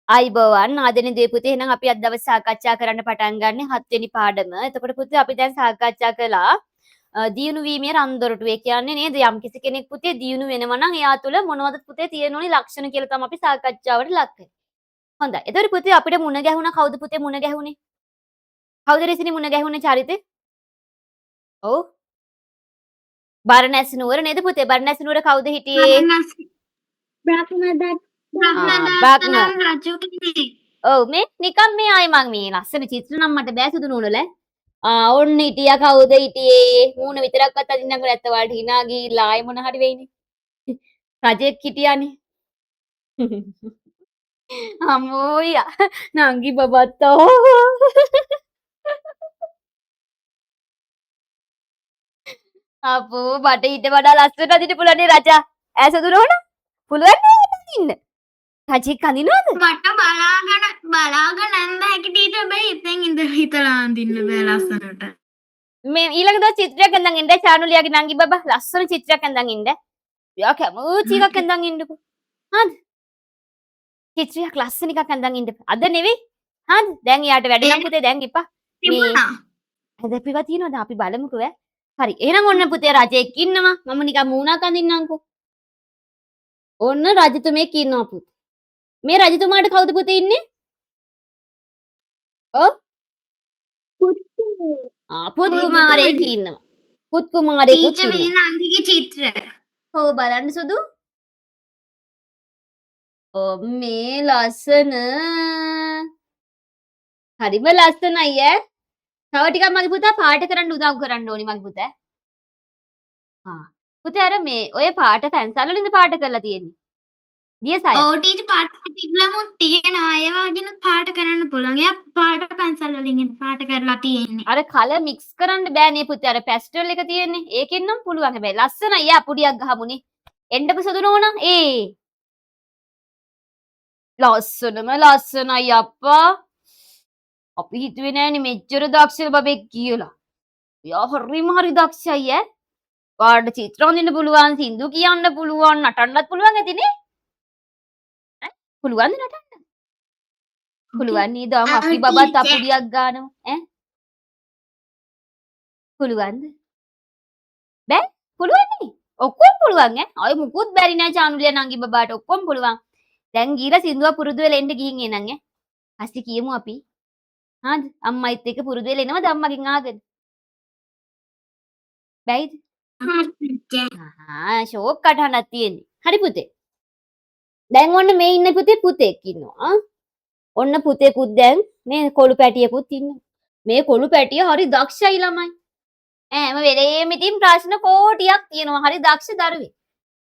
අයිබෝවන් ආදරණීය පුතේ එහෙනම් අපි අද දවසේ සාකච්ඡා කරන්න පටන් ගන්න 7 වෙනි පාඩම. එතකොට පුතේ අපි දැන් සාකච්ඡා කළා දියුණු වීමේ රන්දොරටු. ඒ කියන්නේ නේද යම් කිසි කෙනෙක් පුතේ දියුණු වෙනවා නම් එයා තුළ මොනවද පුතේ තියෙන ඕනි ලක්ෂණ කියලා තමයි අපි සාකච්ඡාවට ලක් කරේ. හොඳයි. එතකොට පුතේ අපිට මුණ ගැහුණා කවුද පුතේ මුණ ගැහුනේ? කවුද රිසිනි මුණ ගැහුනේ චරිතේ? ඔව්. බරණැස් නුවර නේද පුතේ? බරණැස් නුවර කවුද හිටියේ? බ්‍රහ්මදත්ත බ්‍රහ්ම රජු කෙනෙක්. ඔව් මේ නිකන් මේ ආයේ මං මේ ලස්සන චිත්‍ර නම් මට බෑ සුදු නූනල. ඔන්න හිටියා කවුද හිටියේ? මූණ විතරක්වත් අදින්නකෝ නැත්ත වලට hina ගිහිල්ලා ආයේ මොන හරි වෙයිනේ. රජෙක් හිටියානේ. අම්මෝයා නංගි බබත්තෝ. අපෝ මට ඊට වඩා ලස්සනට අදින්න පුළුවන් නේ රජා. ඈ සුදු නෝන. පුළුවන් නේද අදින්න? රජෙක් අඳිනවද? මට බලාගෙන නැන්ද හැකිට බෑ ඉතින් හිතලා අඳින්න බෑ ලස්සනට. මේ ඊළඟ දවස් චිත්‍රයක් ඇඳන් ඉන්න චානුලියාගේ නංගි බබා ලස්සන චිත්‍රයක් ඇඳන් ඉන්න. යා කැමති එකක් ඇඳන් ඉන්නකෝ. හරිද? චිත්‍රයක් ලස්සන එකක් ඇඳන් ඉන්න. අද නෙවෙයි. හරිද? දැන් යාට වැඩ නම් පුතේ දැන් එපා. තිබුණා. හදපිවා තියෙනවද අපි බලමුකෝ ඈ. හරි. එහෙනම් ඔන්න පුතේ රජෙක් ඉන්නවා. මම නිකන් මූණක් අඳින්නම්කෝ. ඔන්න රජතුමෙක් ඉන්නවා පුතේ. මේ රජතුමාට කවුද පුතේ ඉන්නේ? ඔව්. පුත් කුමාරයෙක් ඉන්නවා. පුත් කුමාරයෙකුත් ටීචර් ඉන්නවා. නංගිගේ චිත්‍ර. ඔව් බලන්න සුදු. මේ ලස්සන. හරිම ලස්සනයි ඈ. තව ටිකක් මගේ පුතා පාට කරන්න උදව් කරන්න ඕනි මගේ පුතා. පුතේ අර මේ ඔය පාට පැන්සල් වලින්ද පාට කරලා තියෙන්නේ? දියසය. ඔව් ටීචර් පාට තිබ්ලමුත් තියෙනවා. ඒවා ගැන පාට කරන්න පුළුවන්. එයා පාට පැන්සල් වලින් පාට කරලා තියෙන්නේ. අර කලර් මික්ස් කරන්න බෑනේ පුතේ. අර පැස්ටල් එක තියෙන්නේ. ඒකෙන් නම් පුළුවන්. හැබැයි ලස්සනයි. යා පුඩියක් ගහමුනේ. එන්නක සුදු නෝනා. ලස්සනම ලස්සනයි අප්පා. අපි හිතුවේ නෑනේ මෙච්චර දක්ෂ බබෙක් කියලා. යා හරිම හරි දක්ෂයි ඈ. වාඩ චිත්‍ර අඳින්න පුළුවන්, සින්දු කියන්න පුළුවන්, නටන්නත් පුළුවන් ඇතිනේ. පුළුවන්ද නටන්න? පුළුවන් නේද? අපි බබත් අපුඩියක් ගන්නවා ඈ. පුළුවන්ද? බෑ? පුළුවන් නේ. ඔක්කොම පුළුවන් ඈ. අය මුකුත් බැරි නෑ චානුලිය නංගි බබාට ඔක්කොම පුළුවන්. දැන් ගිහලා සින්දුව පුරුදු වෙලා එන්න ගිහින් එනං ඈ. අස්ටි කියමු අපි. හරිද? අම්මයිත් එක්ක පුරුදු වෙලා එනවද අම්මගෙන් ආගෙන? බැයිද? ෂෝක් කටහඬක් තියෙන්නේ. හරි පුතේ. දැන් ඔන්න මේ ඉන්න පුතෙක් ඉන්නවා. ඔන්න පුතේකුත් දැන් මේ කොළු පැටියෙකුත් ඉන්නවා. මේ කොළු පැටිය හරි දක්ෂයි ළමයි. හැම වෙලේම ඉතින් ප්‍රශ්න කෝටියක් තියෙනවා. හරි දක්ෂ දරුවෙක්.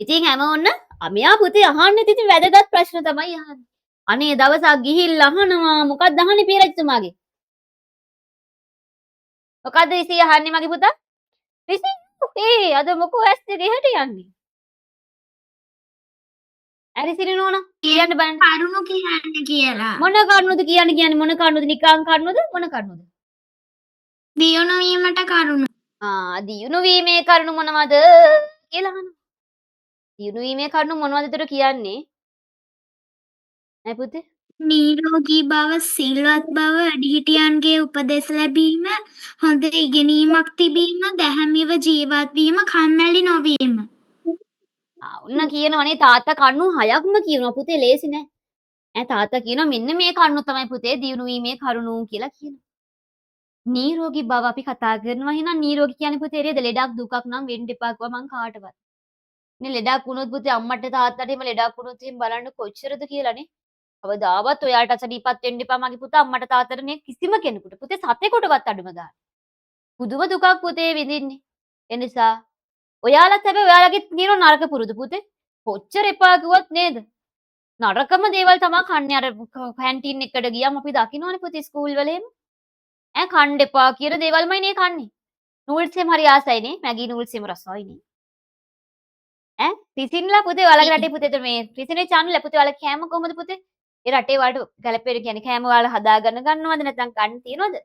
ඉතින් හැම ඔන්න අමියා පුතේ අහන්නේ ඉතින් වැදගත් ප්‍රශ්න තමයි අහන්නේ. අනේ දවසක් ගිහිල්ලා අහනවා මොකක්ද අහන්නේ පීරජ්තුමාගේ? මොකද්ද ඉසි අහන්නේ මගේ පුතා? ඉසි අද මොකෝ ඇස් දෙක එහාට යන්නේ? ඇරිසිරි නෝනා කියන්න බලන්න. කරුණු කියන්නේ කියලා. මොන කරුණුද කියන්නේ මොන කරුණුද නිකං කරුණුද මොන කරුණුද? දියුණු වීමට කරුණු. දියුණු වීමේ කරුණු මොනවද කියලා අහනවා. දියුණු වීමේ කරුණු මොනවදතර කියන්නේ? ඈ පුතේ? නිරෝගී බව, සිල්වත් බව, වැඩිහිටියන්ගේ උපදෙස් ලැබීම, හොඳ ඉගෙනීමක් තිබීම, දැහැමිව ජීවත් වීම, කම්මැලි නොවීම. ඔන්න කියනවනේ තාත්තා කරුණු 6ක්ම කියනවා පුතේ ලේසි නෑ. තාත්තා කියනවා මෙන්න මේ කරුණු තමයි පුතේ දියුණු වීමේ කරුණු කියලා කියනවා. නිරෝගී බව අපි කතා කරනවා. එහෙනම් නිරෝගී කියන්නේ පුතේ නේද ලෙඩක් දුකක් නම් වෙන්න එපා කිව්වා මං කාටවත්. මේ ලෙඩක් වුණොත් පුතේ අම්මට තාත්තට එහෙම ලෙඩක් වුණොත් එහෙම බලන්න කොච්චරද කියලානේ. කවදාවත් ඔයාලට අසනීපත් වෙන්න එපා මගේ පුතා අම්මට තාත්තට නේ කිසිම කෙනෙකුට. පුතේ සතෙකුටවත් අඩුම ගන්න. පුදුම දුකක් පුතේ විඳින්නේ. ඒ නිසා ඔයාලත් හැබැයි ඔයාලගේ තියෙන නරක පුරුදු පුතේ. කොච්චර එපා කිව්වත් නේද? නරකම දේවල් තමයි කන්නේ. අර කැන්ටින් එකට ගියාම අපි දකින්නවනේ පුතේ ස්කූල් වල එහෙම. කන්න එපා කියන දේවල්මයි නේ කන්නේ. නූඩ්ස් එහෙම හරි ආසයිනේ. මැගි නූඩ්ස් එහෙම රසයිනේ. රිසින්ලා පුතේ ඔයාලගේ රටේ පුතේ මේ රිසිනේ channel පුතේ ඔයාලා කෑම කොහමද පුතේ? ඒ රටේ වලට ගැලපෙන කියන්නේ කෑම ඔයාලා හදාගෙන ගන්නවද නැත්නම් කන්න තියනවද?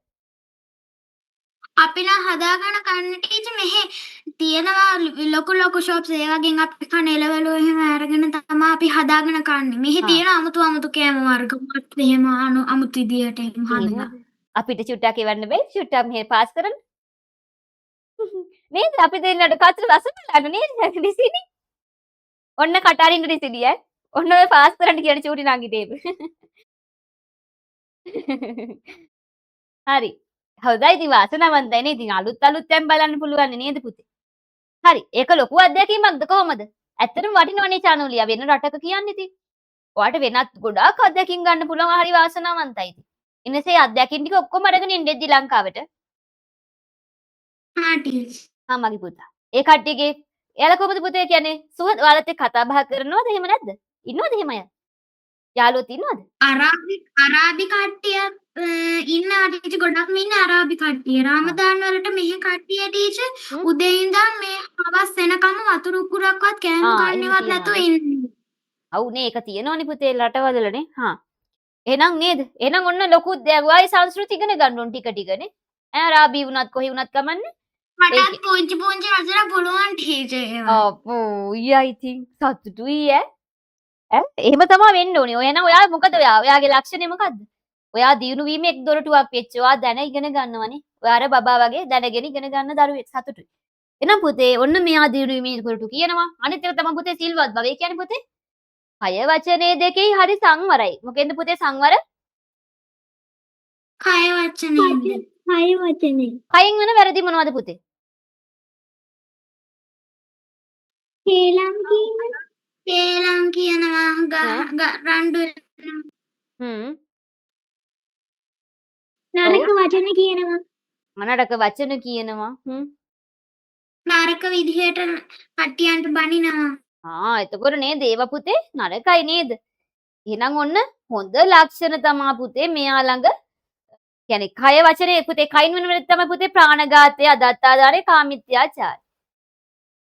අපිලා හදාගෙන කන්න ටීචර් මෙහෙ තියෙනවා ලොකු ෂොප්ස් ඒ වගේ අපි කන එළවලු එහෙම අරගෙන තමයි අපි හදාගෙන කන්නේ. මෙහෙ ආ. තියෙන අමුතු කෑම වර්ග මාත් එහෙම අමුතු විදියට එහෙම හදලා. එහෙමද? අපිට චුට්ටක් එවන්න බෑ. චුට්ටක් මෙහෙ පාස් කරන්න. නේද? අපි දෙන්නට කතර රස බලන්න නේද? රිසිනි. ඔන්න කටාරින්න රිසිනි ඈ. ඔන්න ඔය පාස් කරන්න කියන චූටි නංගිට ඒව. හරි. හොඳයි ඉතින් වාසනාවන්තයි නේ. ඉතින් අලුත් තැන් බලන්න පුළුවන් නේද පුතේ? හරි. ඒක ලොකු අත්දැකීමක්ද කොහොමද? ඇත්තටම වටිනවනේ චානුලියා වෙන රටක කියන්නේ ඉතින්. ඔයාට වෙනත් ගොඩාක් අත්දැකීම් ගන්න පුළුවන් හරි වාසනාවන්තයි ඉතින්. ඉන්නසේ අත්දැකීම් ටික ඔක්කොම අරගෙන ඉන්න එද්දි ලංකාවට. ආ ටීචර්. මගේ පුතා. ඒ කට්ටියගේ එයාලා කොහොමද පුතේ කියන්නේ? සුහද ඔයාලත් එක්ක කතා බහ කරනවද එහෙම නැද්ද? ඉන්නවද එහෙම අය? යාළුවොත් ඉන්නවද? අරාබි කට්ටිය ඉන්නවා ටීචර් ගොඩක්ම ඉන්නේ අරාබි කට්ටිය. රාමදාන් වලට මෙහෙ කට්ටිය ටීචර් උදේ ඉඳන් මේ හවස් වෙනකම් වතුර උකුරක්වත් කෑම එහෙම කන්නේවත් නැතුව තියෙනවනේ. ඉන්නේ. ඔව් නේ ඒක තියෙනවනේ පුතේ රටවලනේ. හා. එහෙනම් නේද? එහෙනම් ඔන්න ලොකු දෙයක්. ඔයයි සංස්කෘති ඉගෙන ගන්න ඕන ටික නේ. අරාබි වුණත් කොහේ වුණත් කමන්නේ. මටත් පුංචි වචන පුළුවන් ටීචර් ඒවා. අපෝ ඊයා ඉතින් සතුටුයි ඈ. එහෙම තමයි වෙන්න ඕනේ. ඔය නම් ඔයා මොකද ඔයාගේ ලක්ෂණය මොකද්ද? ඔයා දියුණු වීමේ එක් දොරටුවක් වෙච්ච. ඔයා දැන ඉගෙන ගන්නවනේ. ඔයා අර බබා වගේ දැනගෙන ඉගෙන ගන්න දරුවෙක් සතුටුයි. එහෙනම් පුතේ ඔන්න මෙයා දියුණු වීමේ දොරටු කියනවා. අනිත් එක තමයි පුතේ සිල්වත් බව. ඒ කියන්නේ පුතේ කය වචනේ දෙකේ හරි සංවරයි. මොකෙන්ද පුතේ සංවර? කය වචනේද? කය වචනේ. කයින් වෙන වැරදි මොනවද පුතේ? කේලම් කියනවා රණ්ඩු හ්ම්. නරක වචන කියනවා. මනඩක වචන කියනවා. නරක විදිහට කට්ටියන්ට බනිනවා. එතකොට නේද ඒව පුතේ නරකයි නේද? එහෙනම් ඔන්න හොඳ ලක්ෂණ තමා පුතේ මෙයා ළඟ කියන්නේ කය වචනේ පුතේ කයින් වෙන වෙලෙත් තමයි පුතේ ප්‍රාණඝාතය, අදත්තාදානය, කාමිත්‍යාචාරය.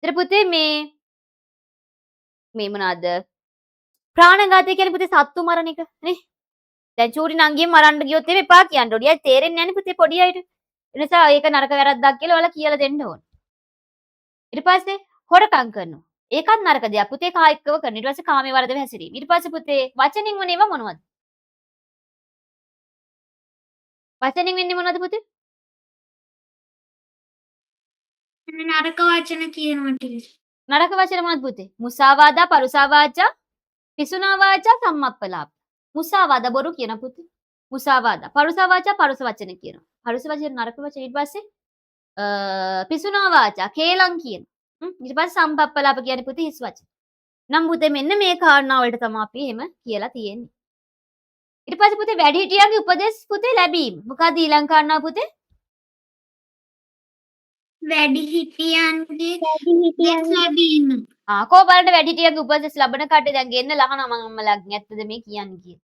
ඊට පුතේ මේ මොනවාද? ප්‍රාණඝාතය කියන්නේ පුතේ සත්තු මරණ එක නේ? දැන් චූටි නංගියෙන් මරන්න ගියොත් එහෙම එපා කියන්න ඕනේ. ඒ තේරෙන්නේ නැහැ නේ පුතේ පොඩි අයට. ඒ නිසා ඒක නරක වැරද්දක් කියලා ඔයාලා කියලා දෙන්න ඕනේ. ඊට පස්සේ හොරකම් කරනවා. ඒකත් නරක දෙයක්. පුතේ කායිකව කරන. ඊට පස්සේ කාමයේ වරදව හැසිරීම. ඊට පස්සේ පුතේ වචනින් වන ඒවා මොනවද? වචනින් වෙන්නේ මොනවද පුතේ? නරක වචන කියනවා ටීචර්. නරක වචන මොනවද පුතේ? මුසාවාදා, පරුසා වාචා, පිසුනා වාචා, සම්මප්පලාප. මුසාවාදා බොරු කියන පුතේ. මුසාවාදා. පරුසා වාචා පරුස වචන කියනවා. පරුස වචන නරක වචන. ඊට පස්සේ පිසුනා වාචා කේලම් කියන. ඊට පස්සේ සම්පප්පලාප කියන්නේ පුතේ හිස් වචන. නම් පුතේ මෙන්න මේ කාරණා වලට තමයි අපි එහෙම කියලා තියෙන්නේ. ඊට පස්සේ පුතේ වැඩිහිටියන්ගේ උපදෙස් පුතේ ලැබීම. මොකද ඊළඟ කාරණාව පුතේ? වැඩිහිටියන්ගේ ලැබීම. කොහොම බලන්න වැඩිහිටියන්ගේ උපදෙස් ලබන කට්ටිය දැන් ගෙන්න ලහනවා මම අම්මලාගෙන් ඇත්තද මේ කියන්නේ කියලා.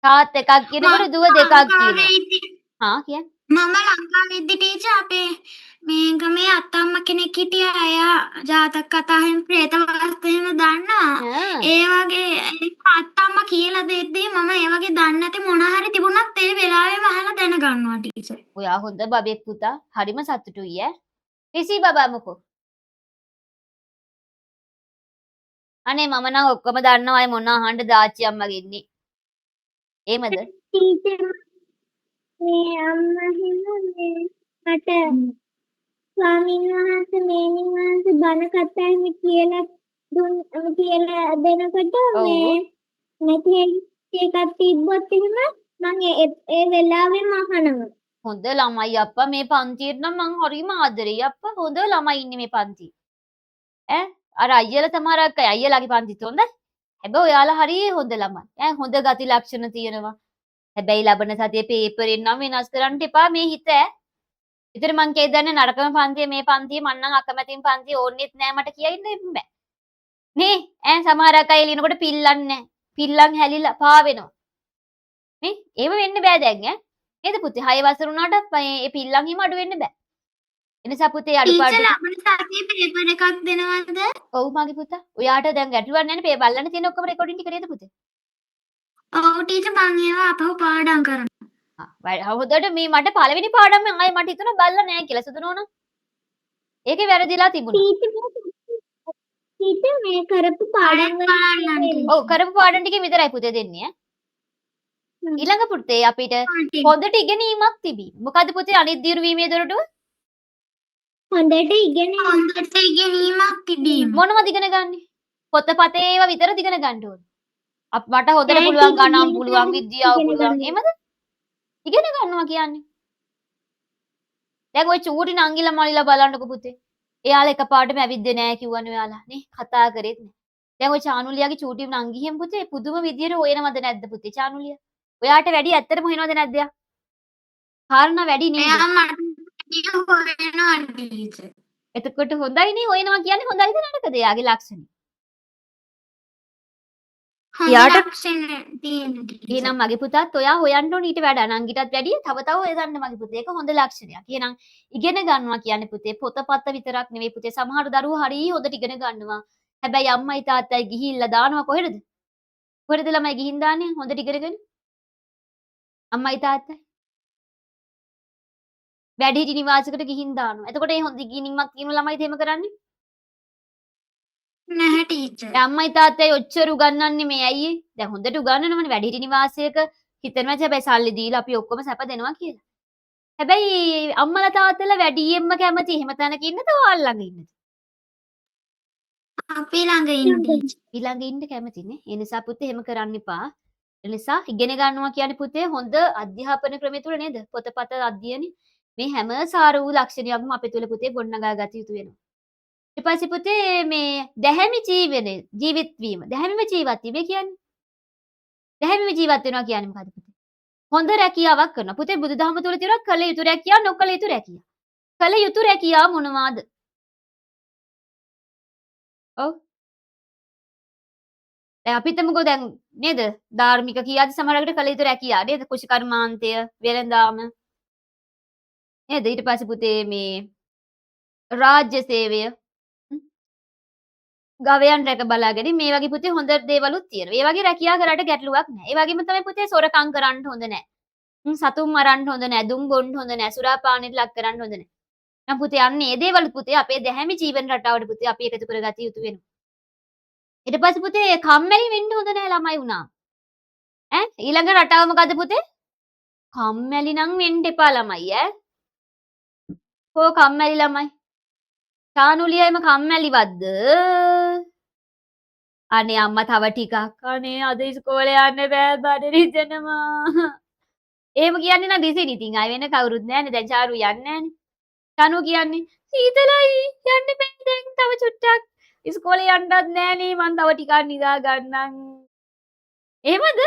තාත් එකක් කියනකොට දුව දෙකක් කියනවා. කියන්නේ. මම ලංකාවේදී ටීචර් අපේ මේ ගමේ අත්තම්ම කෙනෙක් හිටියා. එයා ජාතක කතා එහෙම ප්‍රේත වස්තු එහෙම දන්නවා. ඒ වගේ අත්තම්ම කියලා දෙද්දී මම ඒ වගේ දන්නේ නැති මොන හරි තිබුණත් ඒ වෙලාවෙම අහලා දැනගන්නවා ටීචර්. ඔයා හොඳ බබෙක් පුතා. හරිම සතුටුයි ඈ. රිසි බබා මොකෝ? අනේ මම නම් ඔක්කොම දන්නවා අය මොන අහන්න දාච්චි අම්මගේ ඉන්නේ. එහෙමද? ටීචර් මේ අම්මා හිමනේ මට ස්වාමීන් වහන්සේ මේනි වහන්සේ බණ කතා එහෙම කියලා දෙනකොට මේ නැති එකක් තිබ්බොත් එහෙම මම ඒ වෙලාවෙම අහනවා. හොඳ ළමයි අප්පා මේ පන්තියට නම් මං හරිම ආදරෙයි අප්පා. හොඳ ළමයි ඉන්නේ මේ පන්තියේ. අර අයියලා සමහර අයියලාගේ පන්තිත් හොඳයි. හැබැයි ඔයාලා හරිය හොඳ ළමයි. හොඳ ගති ලක්ෂණ තියෙනවා. හැබැයි ලබන සතියේ පේපරෙන් නම් වෙනස් කරන්න එපා මේ හිත ඉතින් මං කියදන්නේ නරකම පන්තිය මේ පන්තිය මං නම් අකමැතිම පන්තිය ඕන්නෙත් නෑ මට කියන්න බෑ. නේ සමහර අය එළිනකොට පිල්ලන්නේ නෑ. පිල්ලන් හැලිලා පා වෙනවා. නේ? ඒව වෙන්න බෑ දැන් නේද පුතේ? 6 වසර වුණාට මේ පිල්ලන් හිම අඩු වෙන්න බෑ. එනිසා පුතේ අඩුපාඩු ටීචර් ලබන සතියේ පේපර් එකක් දෙනවද? ඔව් මගේ පුතා. ඔයාට දැන් ගැටලුවක් නැහැ නේ පේ බලන්න තියෙන ඔක්කොම රෙකෝඩින් ටික නේද පුතේ? ඔව් ටීචර් මං ඒවා අපහු පාඩම් කරනවා. හොඳට මේ මට පළවෙනි පාඩම ආයේ මට හිතුණා බලලා නෑ කියලා සුදු නෝනා. ඒකේ වැරදිලා තිබුණා. ටීචර් මේ කරපු පාඩම් වල ඔව් කරපු පාඩම් ටිකේ විතරයි පුතේ දෙන්නේ ඈ. ඊළඟ පුතේ අපිට හොඳට ඉගෙනීමක් තිබී. මොකද පුතේ අනිත් දියුණුවීමේ දොරටුව? හොඳට ඉගෙනීමක් තිබීම. මොනවද ඉගෙන ගන්නෙ? පොතපතේ ඒවා විතරද ඉගෙන ගන්න ඕනේ. මට හොඳට පුළුවන් ගණන් පුළුවන් විද්‍යාව පුළුවන්. එහෙමද? ඉගෙන ගන්නවා කියන්නේ. දැන් ওই චූටි නංගිලා මල්ලිලා බලන්නකො පුතේ. එයාලා එකපාරටම ඇවිද්දේ නෑ කිව්වනේ ඔයාලා නේ කතා කරෙත් නෑ. දැන් ওই චානුලියාගේ චූටි නංගිහෙම පුතේ පුදුම විදියට හොයනවද නැද්ද පුතේ චානුලියා? ඔයාට වැඩි ඇත්තටම හොයනවද නැද්ද යා? කාරණා වැඩි නේද? එයා මට හොයනවා ටීචර්. එතකොට හොඳයිනේ හොයනවා කියන්නේ හොඳයිද නරකද එයාගේ ලක්ෂණ? එයාට එහෙනම් මගේ පුතාත් ඔයා හොයන්න ඕනේ ඊට වඩා නංගිටත් වැඩිය තව හොයන්න මගේ පුතේ. ඒක හොඳ ලක්ෂණයක්. එහෙනම් ඉගෙන ගන්නවා කියන්නේ පුතේ පොතපත විතරක් නෙවෙයි පුතේ. සමහර දරුවෝ හරිය හොඳට ඉගෙන ගන්නවා. හැබැයි අම්මයි තාත්තයි ගිහිල්ලා දානවා කොහෙද? කොහෙද ළමයි ගිහින් දාන්නේ? හොඳට ඉගෙනගෙන. අම්මයි තාත්තයි. වැඩිහිටි නිවාසයකට ගිහින් දානවා. එතකොට මේ හොඳ ඉගෙනීමක් තියෙන ළමයිද එහෙම කරන්නේ? නැහැ ටීචර්. අම්මයි තාත්තයි ඔච්චර උගන්වන්නේ මේ ඇයි? දැන් හොඳට උගන්වනවනේ වැඩිහිටි නිවාසයක හිතනවා හැබැයි සල්ලි දීලා අපි ඔක්කොම සැප දෙනවා කියලා. හැබැයි අම්මලා තාත්තලා වැඩියෙන්ම කැමති එහෙම තැනක ඉන්නද ඔයාලා ළඟ ඉන්නද? අපි ළඟ ඉන්න ටීචර්. ඊළඟ ඉන්න කැමතිනේ. ඒ නිසා පුතේ එහෙම කරන්න එපා. ඒ නිසා ඉගෙන ගන්නවා කියන්නේ පුතේ හොඳ අධ්‍යාපන ක්‍රමය තුල නේද? පොතපත අධ්‍යයනය මේ හැම සාර වූ ලක්ෂණයක්ම අපේ තුල පුතේ ගොඩනගා ගත යුතු වෙනවා. ඊට පස්සේ පුතේ මේ දැහැමි ජීවිත වීම. දැහැමිව ජීවත් වීම කියන්නේ. දැහැමිව ජීවත් වෙනවා කියන්නේ මොකද්ද පුතේ? හොඳ රැකියාවක් කරනවා. පුතේ බුදුදහම තුල තියෙනවා කළ යුතු රැකියාව නොකළ යුතු රැකියාව. කළ යුතු රැකියාව මොනවාද? ඔව්. දැන් අපි හිතමුකෝ දැන් නේද? ධාර්මික කියාද සමහරකට කළ යුතු රැකියාව නේද? කුෂිකර්මාන්තය, වෙළඳාම නේද? ඊට පස්සේ පුතේ මේ රාජ්‍ය සේවය ගවයන් රැක බලා ගැනීම මේ වගේ පුතේ හොඳ දේවලුත් තියෙනවා. ඒ වගේ රැකියා කරාට ගැටලුවක් නැහැ. ඒ වගේම තමයි පුතේ සොරකම් කරන්න හොඳ නැහැ. සතුන් මරන්න හොඳ නැහැ. දුම් බොන්න හොඳ නැහැ. සුරාපානයට ලක් කරන්න හොඳ නැහැ. නම් පුතේ අන්න ඒ දේවල් පුතේ අපේ දැහැමි ජීවන රටාවට පුතේ අපි එකතු කරගත යුතු වෙනවා. ඊට පස්සේ පුතේ කම්මැලි වෙන්න හොඳ නැහැ ළමයි වුණා. ඈ ඊළඟ රටාව මොකද පුතේ? කම්මැලි නම් වෙන්න එපා ළමයි ඈ. කෝ කම්මැලි ළමයි? චානුලියයිම කම්මැලිවත්ද? අනේ අම්මා තව ටිකක්. අනේ අද ඉස්කෝලේ යන්න බෑ බඩ රිදෙනවා. එහෙම කියන්නේ නම් දිසිනි. ඉතින් ආයෙ වෙන කවුරුත් නැහැනේ. දැන් චාරු යන්නේ නැහැනේ. චානු කියන්නේ සීතලයි යන්න බෑ දැන් තව චුට්ටක්. ඉස්කෝලේ යන්නත් නෑනේ මං තව ටිකක් නිදා ගන්නම්. එහෙමද?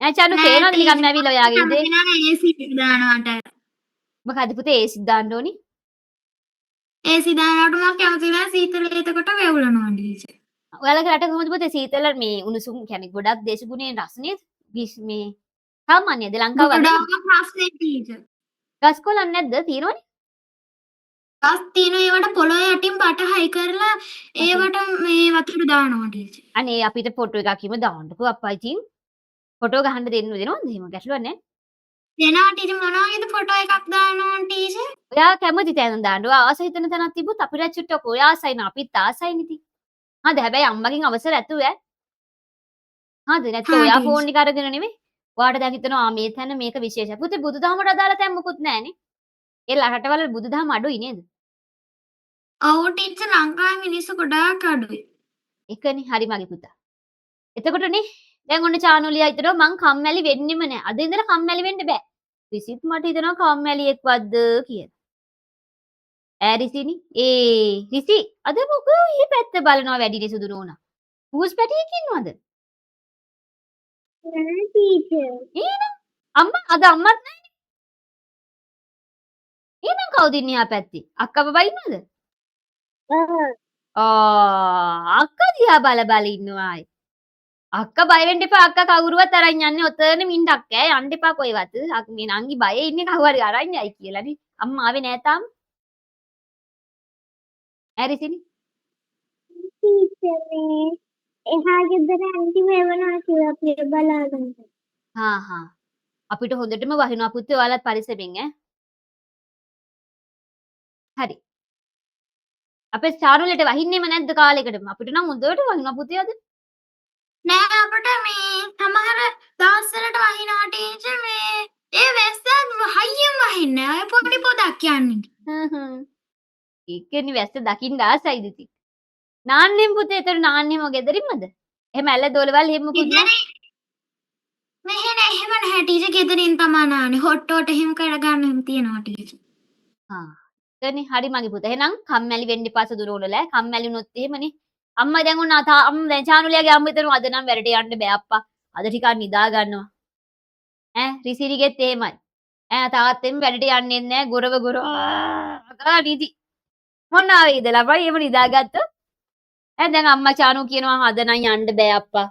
ඈ චානු පේනවද නිකන් නැවිලා ඔයාගේ ඉදේ? ඒසි දානවට. මොකද පුතේ ඒසි දාන්න ඕනි? ඒසි දානවට මම කැමති නෑ සීතල එතකොට වෙවුලනවා ටීචර්. ඔයාලගේ රට කොහොමද පුතේ සීතල මේ උණුසුම් කියන්නේ ගොඩක් දේශගුණයේ රස නේද? මේ සාමාන්‍යද ලංකාව වගේ? ගොඩක් ප්‍රශ්නේ ටීචර්. ගස් කොළන් නැද්ද? තියෙනවනේ. ගස් තියෙනවා ඒවට පොළොවේ යටින් බට හයි කරලා ඒවට මේ වතුර දානවා ටීචර්. අනේ අපිට ෆොටෝ එකක් කිම දාන්නකෝ අප්පා ඉතින්. ෆොටෝ ගහන්න දෙන්නවද? එහෙම ගැටලුවක් නැහැ. දෙනවා ටීචර් මොනවා වගේද ෆොටෝ එකක් දානවා ටීචර්? ඔයා කැමති තැන දාන්න. ඔයා ආස හිතන තැනක් තිබ්බොත් අපිට චුට්ටක් ඔයා ආසයි නා අපිත් ආසයිනේ ඉතින්. හරිද? හැබැයි අම්මගෙන් අවසර ඇතුව ඈ. හරිද? නැත්නම් ඔයා ෆෝන් එක අරගෙන නෙමෙයි. ඔයාට දැන් හිතනවා මේ තැන මේක විශේෂයි. පුතේ බුදුදහමට අදාළ තැන් මොකුත් නැහනේ. ඒ රටවල බුදුදහම අඩුයි නේද? ඔව් ටීචර් ලංකාවේ මිනිස්සු ගොඩාක් අඩුයි. එකනේ හරි මගේ පුතා. එතකොටනේ දැන් ඔන්න චානුලියා හිතනවා මං කම්මැලි වෙන්නෙම නෑ. අද ඉඳලා කම්මැලි වෙන්න බෑ. රිසිත් මට හිතනවා කම්මැලියෙක්වත්ද කියලා. ඈ රිසිනි රිසි අද මොකෝ ඊ පැත්ත බලනවා වැඩිනේ සුදු නෝනා. ඌස් පැටියෙක් ඉන්නවද? නෑ ටීචර්. එහෙනම් අම්මා අද අම්මත් නැහැනේ. එහෙනම් කවුද ඉන්නේ ආ පැත්තේ? අක්කා බබා ඉන්නවද? අක්කා දිහා බල බල ඉන්නවා ආයේ. අක්කා බය වෙන්න එපා. අක්කා කවුරුවත් අරන් යන්නේ ඔතන මින්ඩක් ඈ. යන්න එපා කොහෙවත්. මේ නංගි බයේ ඉන්නේ කවුරු හරි අරන් යයි කියලානේ. අම්මා ආවේ නෑ තාම. ඇරිසිනි. ටීචර් මේ එහා ගෙදර ඇන්ටි වෙවනවා කියලා අපි බලාගන්න. හා. අපිට හොඳටම වහිනවා පුතේ ඔයාලත් පරිස්සමෙන් ඈ. හරි. අපේ චානුලට වහින්නේම නැද්ද කාලෙකටම? අපිට නම් හොඳට වහිනවා පුතේ අද. නෑ අපට මේ සමහර දවස්වලට වහිනවා ටීචර් මේ ඒ වැස්ස හයියෙන් වහින්නේ. ඔය පොඩි පොදක් යන්නේ. ඒකනේ වැස්ස දකින්න ආසයිද ඉතින්. නාන්නෙම් පුතේ ඒතර නාන්නෙම ගෙදරින්මද? එහෙම ඇල දොලවල් එහෙම මොකුත් නෑ. මෙහෙ නෑ එහෙම නැහැ ටීචර් ගෙදරින් තමා නාන්නේ. හොට්ටෝට එහෙම කරගන්න එහෙම තියනවා ටීචර්. ඒකනේ හරි මගේ පුතා. එහෙනම් කම්මැලි වෙන්න එපා සුදුර උඩලා. කම්මැලි වුණොත් එහෙමනේ. අම්මා දැන් උනා අම්මා දැන් චානුලියාගේ අම්මා හිතනවා අද නම් වැඩට යන්න බෑ අප්පා. අද ටිකක් නිදා ගන්නවා. රිසිරිගෙත් එහෙමයි. තාත්තෙම වැඩට යන්නේ නැහැ. ගොරව ගොරව නිදි. මොන ආවේද ළමයි එහෙම නිදාගත්තොත්? දැන් අම්මා චානු කියනවා අද නම් යන්න බෑ අප්පා.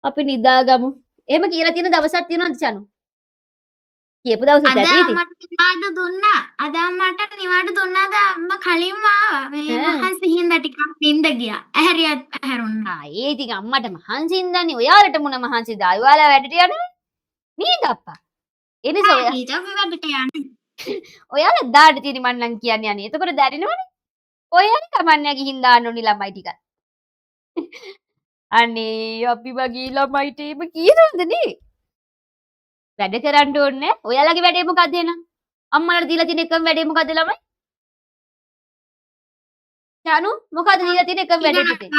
අපි නිදාගමු. එහෙම කියලා තියෙන දවසක් තියෙනවද චානු? කියපු දවසක් අද ඇති ඉතින්. අම්මට නිවාඩු දුන්නා. අද අම්මට නිවාඩු දුන්නාද අම්මා කලින්ම ආවා. මේ මහන්සි හින්දා ටිකක් නිින්ද ගියා. ඇහැරියත් ඇහැරුණා. ඒ ඉතින් අම්මට මහන්සිින්දන්නේ. ඔයාලට මොන මහන්සිද? ඔයාලා වැඩට යනවා නේද අප්පා? ඒ නිසා ඔයා ටීචර් වැඩට යන්නේ. ඔයාලා දාන්න තියෙන මන් නම් කියන්නේ අනේ. එතකොට දැනෙනවනේ. ඔයාලා කමන්නේ ගිහින් දාන්න ඕනි ළමයි ටිකක්. අනේ අපි වගේ ළමයිට එහෙම කියනවද නේ? වැඩ කරන්න ඕනේ. ඔයාලගේ වැඩේ මොකද්ද එහෙනම්? අම්මලාට දීලා තියෙන එකම වැඩේ මොකද්ද ළමයි? චානු මොකද්ද දීලා තියෙන එකම වැඩේ පුතේ?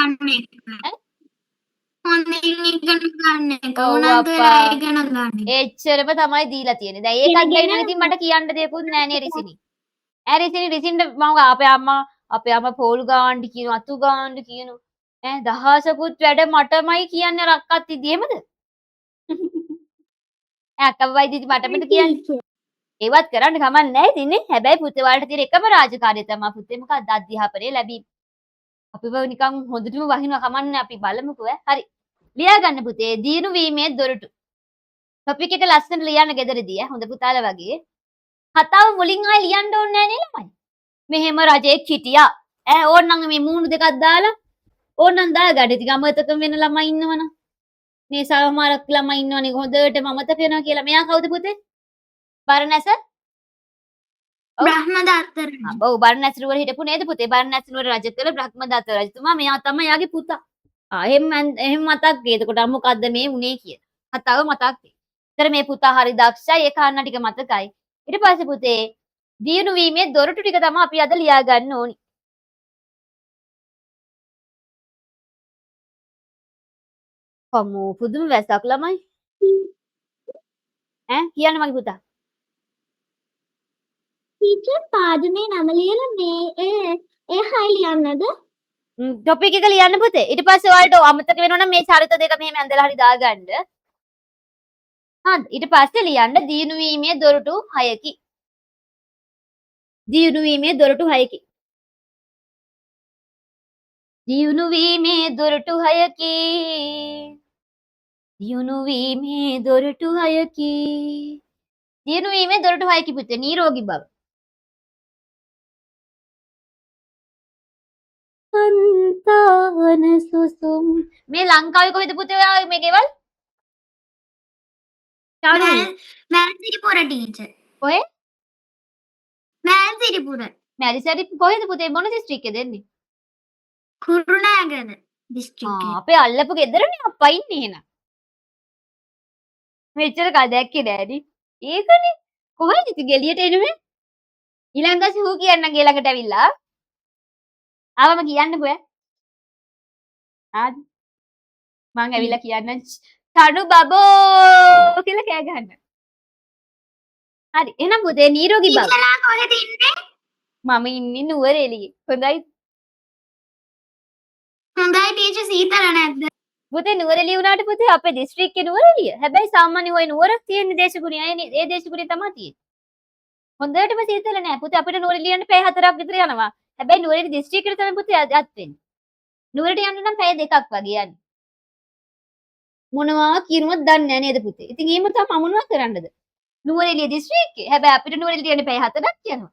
හොඳින් ඉගෙන ගන්න එක. ඔව් උනන්දු වෙලා අප්පා. ඉගෙන ගන්න. එච්චරම තමයි දීලා තියෙන්නේ. දැන් ඒකත් බැරි නම් ඉතින් මට කියන්න දෙයක්වත් නෑ නේ රිසිනි. රිසින්ට මම අපේ අම්මා පොල් ගාන්න කියනවා, අතු ගාන්න කියනවා. දහසකුත් වැඩ මටමයි කියන්නේ රක්කත් ඉදීමද? අක්කව වයිදි මටමද කියන්නේ. ඒවත් කරන්න කමක් නැහැ ඉතින් නේ. හැබැයි පුතේ වලට තියෙන එකම රාජකාරිය තමයි පුතේ මොකක්ද අධ්‍යාපනය ලැබීම. අපිව නිකන් හොඳටම වහිනවා කමන්නේ අපි බලමුකෝ හරි. ලියා ගන්න පුතේ දිනු වීමේ දොරටු. ටොපික් එක ලස්සනට ලියන්න ගෙදරදී හොඳ පුතාලා වගේ. කතාව මුලින් ආයෙ ලියන්න ඕනේ නැහැ නේ ළමයි. මෙහෙම රජෙක් හිටියා. ඕන්නම් මේ මූණු දෙකක් දාලා ඕන්නම් දාගන්න. ඉතින් අමතක වෙන ළමයි ඉන්නවනම්. මේ සමහරක් ළමයි ඉන්නවනේ හොඳටම අමතක වෙනවා කියලා. මෙයා කවුද පුතේ? බරණැස? බ්‍රහ්මදත්ත රජු. ඔව් බරණැස නුවර හිටපු නේද පුතේ? බරණැස නුවර රජතුල බ්‍රහ්මදත්ත රජතුමා මෙයා තමයි යාගේ පුතා. එහෙම මතක් වේ. එතකොට මොකද්ද මේ උනේ කියලා. කතාව මතක් වේ. ඒතර මේ පුතා හරි දක්ෂයි. ඒ කාරණා ටික මතකයි. ඊට පස්සේ පුතේ දියුණු වීමේ දොරටු ටික තමයි අපි අද ලියා ගන්න ඕනි. කොමු පුදුම වැසක් ළමයි. කියන්න මගේ පුතා. ටීචර් පාඩමේ නම ලියලා මේ ඒ හයි ලියන්නද? ටොපික් එක ලියන්න පුතේ. ඊට පස්සේ ඔයාලට අමතක වෙනවා නම් මේ චරිත දෙක මෙහෙම ඇඳලා හරි දාගන්න. ඊට පස්සේ ලියන්න දියුණු වීමේ දොරටු 6කි. දියුණු වීමේ දොරටු 6කි. දියුණු වීමේ දොරටු 6කි. දියුණු වීමේ දොරටු 6කි. දියුණු වීමේ දොරටු 6කි පුතේ නිරෝගී බව. සංතාන සුසුම් මේ ලංකාවේ කොහෙද පුතේ ඔයා මේ ගෙවල්? මෑන්සිරිපුර ටීචර්. කොහෙ? මෑන්සිරිපුර. මැරිසරි කොහෙද පුතේ මොන දිස්ත්‍රික්කෙද එන්නේ? කුරුණෑගල දිස්ත්‍රික්කේ. අපේ අල්ලපු ගෙදරනේ අප්පා ඉන්නේ එහෙනම්. මෙච්චර කල් දැක්කේ නෑනේ. ඒකනේ. කොහෙද ඉතින් ගෙලියට එන්නේ? ඊළඟ දවසේ හූ කියන්නම් ගේ ළඟට ඇවිල්ලා. ආවම කියන්නකෝ ඈ. ආද මං ඇවිල්ලා කියන්නම් තනු බබෝ කියලා කෑ ගහන්න. හරි එහෙනම් පුතේ නිරෝගී බව. ඉතලා කොහෙද ඉන්නේ? මම ඉන්නේ නුවරඑළියේ. හොඳයි. හොඳයි ටීචර් සීතල නැද්ද? පුතේ නුවරඑළිය වුණාට පුතේ අපේ දිස්ත්‍රික්කේ නුවරඑළිය. හැබැයි සාමාන්‍ය ওই නුවරක් තියෙන දේශගුණය ඒ දේශගුණය තමයි තියෙන්නේ. හොඳටම සීතල නෑ. පුතේ අපිට නුවරඑළිය යන්න පැය 4ක් විතර යනවා. හැබැයි නුවරඑළිය දිස්ත්‍රික්කෙට තමයි පුතේ යත් වෙන්නේ. නුවරට යන්න නම් පැය 2ක් වගේ යන්නේ. මොනවා කියනවද දන්නේ නෑ නේද පුතේ. ඉතින් එහෙම තමයි මොනවා කරන්නද? නුවරඑළිය දිස්ත්‍රික්කේ. හැබැයි අපිට නුවරඑළිය යන්න පැය 4ක් යනවා.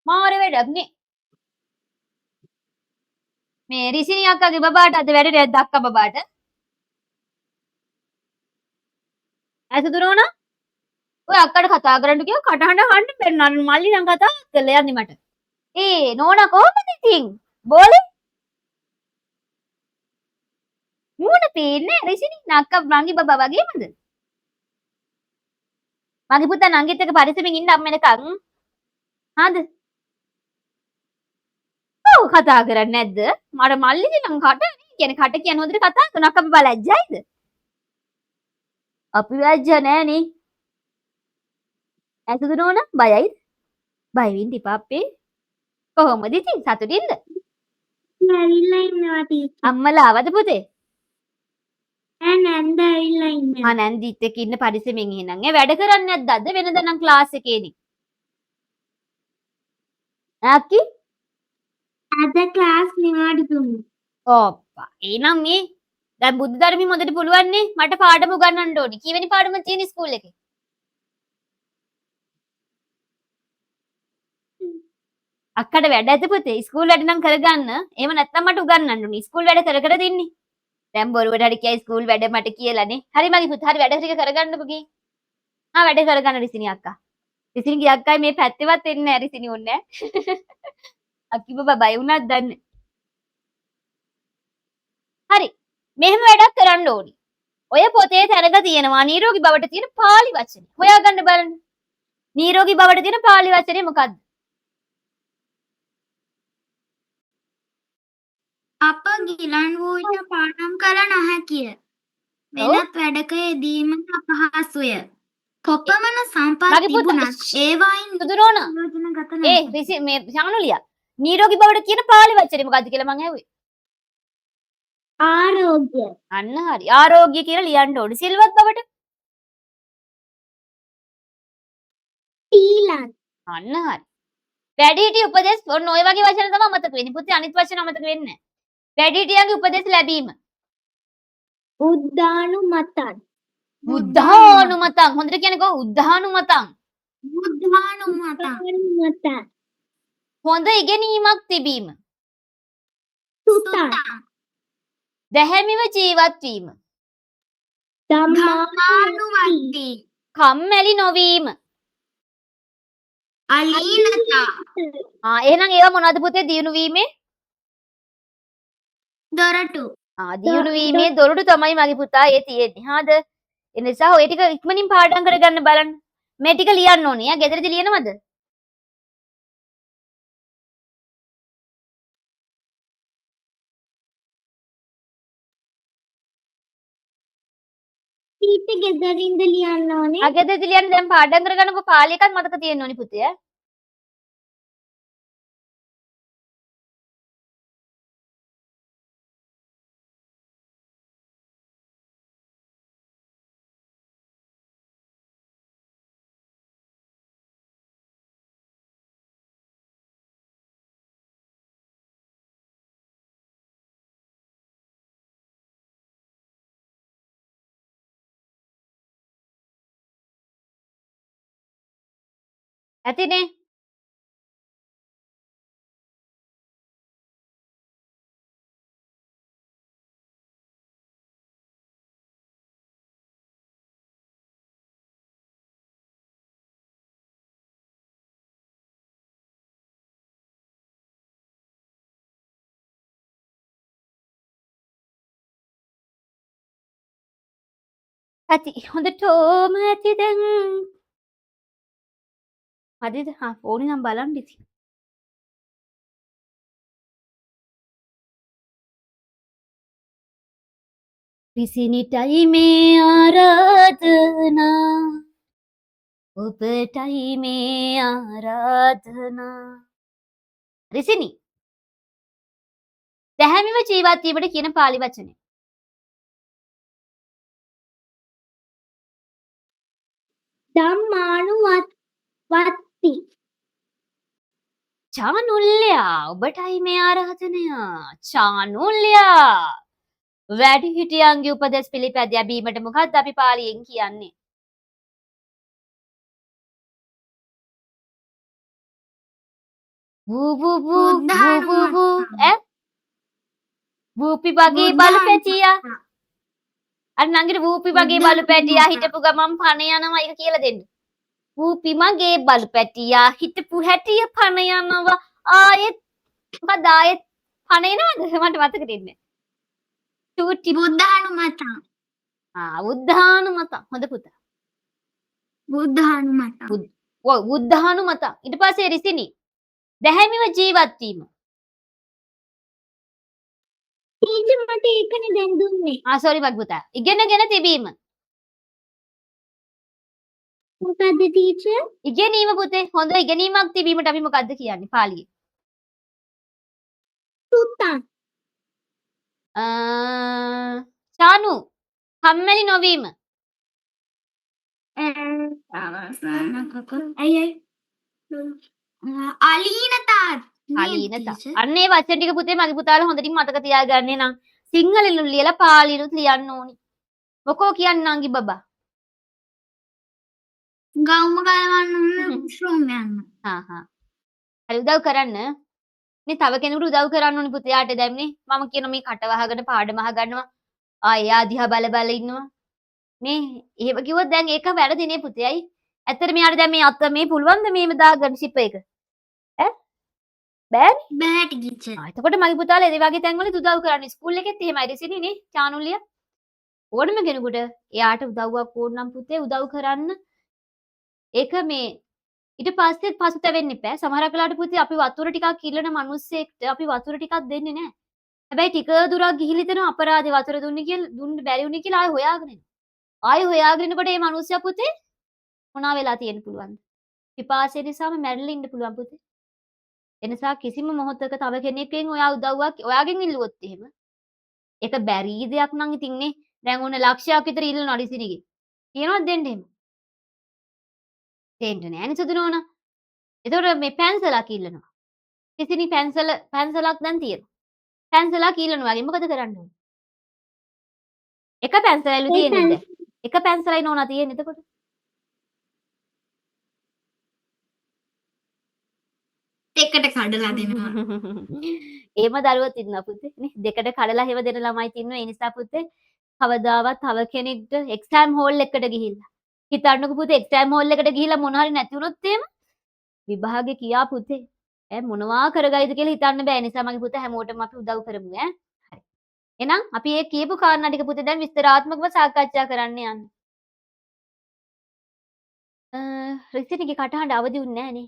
මාර වැඩක් නේ. මේ රිසිනි අක්කාගේ බබාට අද වැඩ නැද්ද අක්කා බබාට? ඇසුදුරෝනා? ඔය අක්කට කතා කරන්න කිව්වා කටහඬ අහන්න බැන්න මල්ලි නම් කතා කළා යන්නේ මට. ඒ නෝනා කොහමද ඉතින්? බෝලේ මූණ පේන්නේ රිසිනි නක්ක නංගි බබා වගේමද? මගේ පුතා නංගිත් එක්ක පරිස්සමෙන් ඉන්න අම්ම එනකන්. හාද? ඔව් කතා කරන්නේ නැද්ද? මට මල්ලිගේ නම් කට කියන්නේ කට කියන හොඳට කතා කරනක් අපි බලැජ්ජයිද? අපි ලැජ්ජ නෑනේ. ඇසුදු නෝනා බයයිද? බය වෙන්න එපා අපේ. කොහොමද ඉතින් සතුටින්ද? ඇවිල්ලා ඉන්නවා ටීචර්. අම්මලා ආවද පුතේ? නැන්ද ඇවිල්ලා ඉන්නවා. නැන්දිත් එක්ක ඉන්න පරිස්සමෙන් එහෙනම්. වැඩ කරන්නේ නැද්ද අද වෙනද නම් ක්ලාස් එකේදී? ආකි? අද ක්ලාස් නිවාඩු දුන්නා. ඕප්පා. එහෙනම් මේ දැන් බුද්ධ ධර්මෙ හොඳට පුළුවන් නේ. මට පාඩම උගන්වන්න ඕනි. කීවෙනි පාඩම තියෙන ස්කූල් එකේ? අක්කට වැඩ ඇත පුතේ. ස්කූල් වැඩ නම් කරගන්න. එහෙම නැත්නම් මට උගන්වන්න ඕනි. ස්කූල් වැඩ කර කර දෙන්නේ. දැන් බොරුවට හරි කියයි ස්කූල් වැඩ මට කියලානේ. හරි මගේ පුතා. හරි වැඩ ටික කරගන්නකො ගිහින්. වැඩ කරගන්න රිසිනි අක්කා. රිසිනිගේ අක්කයි මේ පැත්තේවත් එන්නේ නැහැ රිසිනි ඕනේ. අක්කි බබා බය වුණාද දන්නේ. හරි. මෙහෙම වැඩක් කරන්න ඕනි. ඔය පොතේ තැනක තියෙනවා නිරෝගී බවට තියෙන පාලි වචන. හොයාගන්න බලන්න. නිරෝගී බවට තියෙන පාලි වචනේ මොකද්ද? අප ගිලන් වූට පාඩම් කළ නොහැකිය. වෙනත් වැඩක යෙදීමට අපහසුය. කොපමණ සම්පත් තිබුණත් ඒවායින් සුදුනෝනා ප්‍රයෝජනගත ඒ නැහැ. රිසි මේ ශානුලියා නිරෝගී බවට කියන පාලි වචනේ මොකද්ද කියලා මං ඇහුවේ. ආරෝග්‍ය. අන්න හරි. ආරෝග්‍ය කියලා ලියන්න ඕනේ. සිල්වත් බවට ශීලන්. අන්න හරි. වැඩිහිටි උපදෙස් ඔන්න ඔය වගේ වචන තමයි මතක වෙන්නේ. පුතේ අනිත් වචන මතක වෙන්නේ නැහැ. වැඩිහිටියන්ගේ උපදෙස් ලැබීම. උද්දානුමතන්. බුද්ධානුමතං. හොඳට කියන්නකෝ උද්ධානුමතං. බුද්ධානුමතන්. හොඳ ඉගෙනීමක් තිබීම. සුතං. දැහැමිව ජීවත් වීම. ධම්මානුවත්ති. කම්මැලි නොවීම. අලීනතා. එහෙනම් ඒවා මොනවද පුතේ දියුණු වීමේ? දොරටු. දියුණු වීමේ දොරටු තමයි මගේ පුතා ඒ තියෙන්නේ. හාද? ඒ නිසා ඔය ටික ඉක්මනින් පාඩම් කරගන්න බලන්න. මේ ටික ලියන්න ඕනේ. ගෙදරදී ලියනවද? ඊට ගෙදරින්ද ලියන්න ඕනේ. ගෙදරදී ලියන්න දැන් පාඩම් කරගන්නකො පාළි එකක් මතක තියෙන්න ඕනේ පුතේ. ඇතිනේ. ඇති හොඳටම ඇති දැන්. හරිද? ඕනේ නම් බලන්න ඉතින්. රිසිනිටයි මේ ආරාධනා. ඔබටයි මේ ආරාධනා. රිසිනි. දැහැමිව ජීවත් වීමට කියන පාළි වචනේ. ධම්මානුවත්ති. චානුල්‍යා ඔබටයි මේ ආරාධනය. චානුල්‍යා වැඩිහිටියන්ගේ උපදෙස් පිළිපැද යැබීමට මොකක්ද අපි පාලියෙන් කියන්නේ? වූපි වගේ බලු පැටියා. අර නංගිට වූපි වගේ බලු පැටියා හිටපු ගමන් පණ යනවා ඒක කියලා දෙන්න. ඌපි මගේ බලු පැටියා හිටපු හැටිය පණ යනවා ආයෙත් මොකද ආයෙත් පණ එනවද මට මතක දෙන්නේ චූටි බුද්ධානුමතං. උද්ධානුමත හොඳ පුතා බුද්ධානුමතං. බුද්ධානුමත ඊට පස්සේ රිසිනි දැහැමිව ජීවත් වීම ටීචර් මට ඒකනේ දැන් දුන්නේ. සෝරි මගේ පුතා ඉගෙනගෙන තිබීම මොකද්ද ටීචර්? ඉගෙනීම පුතේ හොඳ ඉගෙනීමක් තිබීමට අපි මොකද්ද කියන්නේ පාලියේ සුත්තං. ශානු කම්මැලි නොවීම අයියයි. අලීනතා. අලීනතා අන්න ඒ වචන ටික පුතේ මගේ පුතාලා හොඳටින් මතක තියාගන්නේ නම් සිංහලෙන් ලියලා පාලියෙන්ත් ලියන්න ඕනි මොකෝ කියන්නේ නංගි බබා ගවුම ගලවන්න ෂූම් යන්න. හරි උදව් කරන්න මේ තව කෙනෙකුට උදව් කරන්න ඕනි පුතේ යාට දැම්නේ මම කියන මේ කට වහගෙන පාඩම අහගන්නවා එයා දිහා බල බල ඉන්නවා මේ එහෙම කිව්වොත් දැන් ඒක වැරදිනේ පුතේ අයි ඇත්තට මෙයාට දැන් මේ අත මේ පුළුවන්ද මේව දාගන්න ෂිප් එක බෑනේ බෑ ටීචර්. එතකොට මගේ පුතාලා ඒ වගේ තැන්වල උදව් කරන්න ස්කූල් එකෙත් එහෙමයි රිසිනේ නේ චානුලිය ඕනම කෙනෙකුට එයාට උදව්වක් ඕන නම් පුතේ උදව් කරන්න ඒක මේ ඊට පස්සේ පසුතැවෙන්න එපා සමහර වෙලාවට පුතේ අපි වතුර ටිකක් ඉල්ලන මිනිස්සෙක්ට අපි වතුර ටිකක් දෙන්නේ නැහැ හැබැයි ටික දුරක් ගිහිලි දෙන අපරාධේ වතුර දුන්නේ කියලා දුන්න බැරි වුණේ කියලා ආයෙ හොයාගෙන එනවා ආයෙ හොයාගෙන එනකොට මේ මිනිස්සයා පුතේ මොනවා වෙලා තියෙන්න පුළුවන්ද පිපාසය නිසාම මැරිලා ඉන්න පුළුවන් පුතේ එනිසා කිසිම මොහොතක තව කෙනෙක්ගෙන් ඔයා උදව්වක් ඔයාගෙන් ඉල්ලුවොත් එහෙම ඒක බැරි දෙයක් නම් ඉතින් නේ දැන් ඕන ලක්ෂයක් විතර ඉල්ලනවා රිසිනිගේ කියනවද දෙන්න එහෙම දෙන්න නෑනේ සුදු නෝනා එතකොට මේ පැන්සලක් ඉල්ලනවා රිසිනි පැන්සලක් දැන් තියෙනවා පැන්සලක් ඉල්ලනවා වගේ මොකද කරන්න ඕනේ එක පැන්සලයිලු තියෙන්නේ දැන් එක පැන්සලයි නෝනා තියෙන්නේ එතකොට දෙකට කඩලා දෙනවා. එහෙම දරුවොත් ඉන්නවා පුතේ නේ දෙකට කඩලා හැව දෙන ළමයි ඉන්නවා ඒ නිසා පුතේ කවදාවත් තව කෙනෙක්ට එක්සෑම් හෝල් එකකට ගිහිල්ලා හිතන්නකෝ පුතේ එක්සෑම් හෝල් එකට ගිහිල්ලා මොන හරි නැති වුණොත් එහෙම විභාගේ කියා පුතේ මොනවා කරගයිද කියලා හිතන්න බෑ නිසා මගේ පුතා හැමෝටම අපි උදව් කරමු හරි එහෙනම් අපි මේ කියපු කාරණා ටික පුතේ දැන් විස්තරාත්මකව සාකච්ඡා කරන්න යන්න රිසිනිගේ කටහඬ අවදි වුන්නේ නැහැ නේ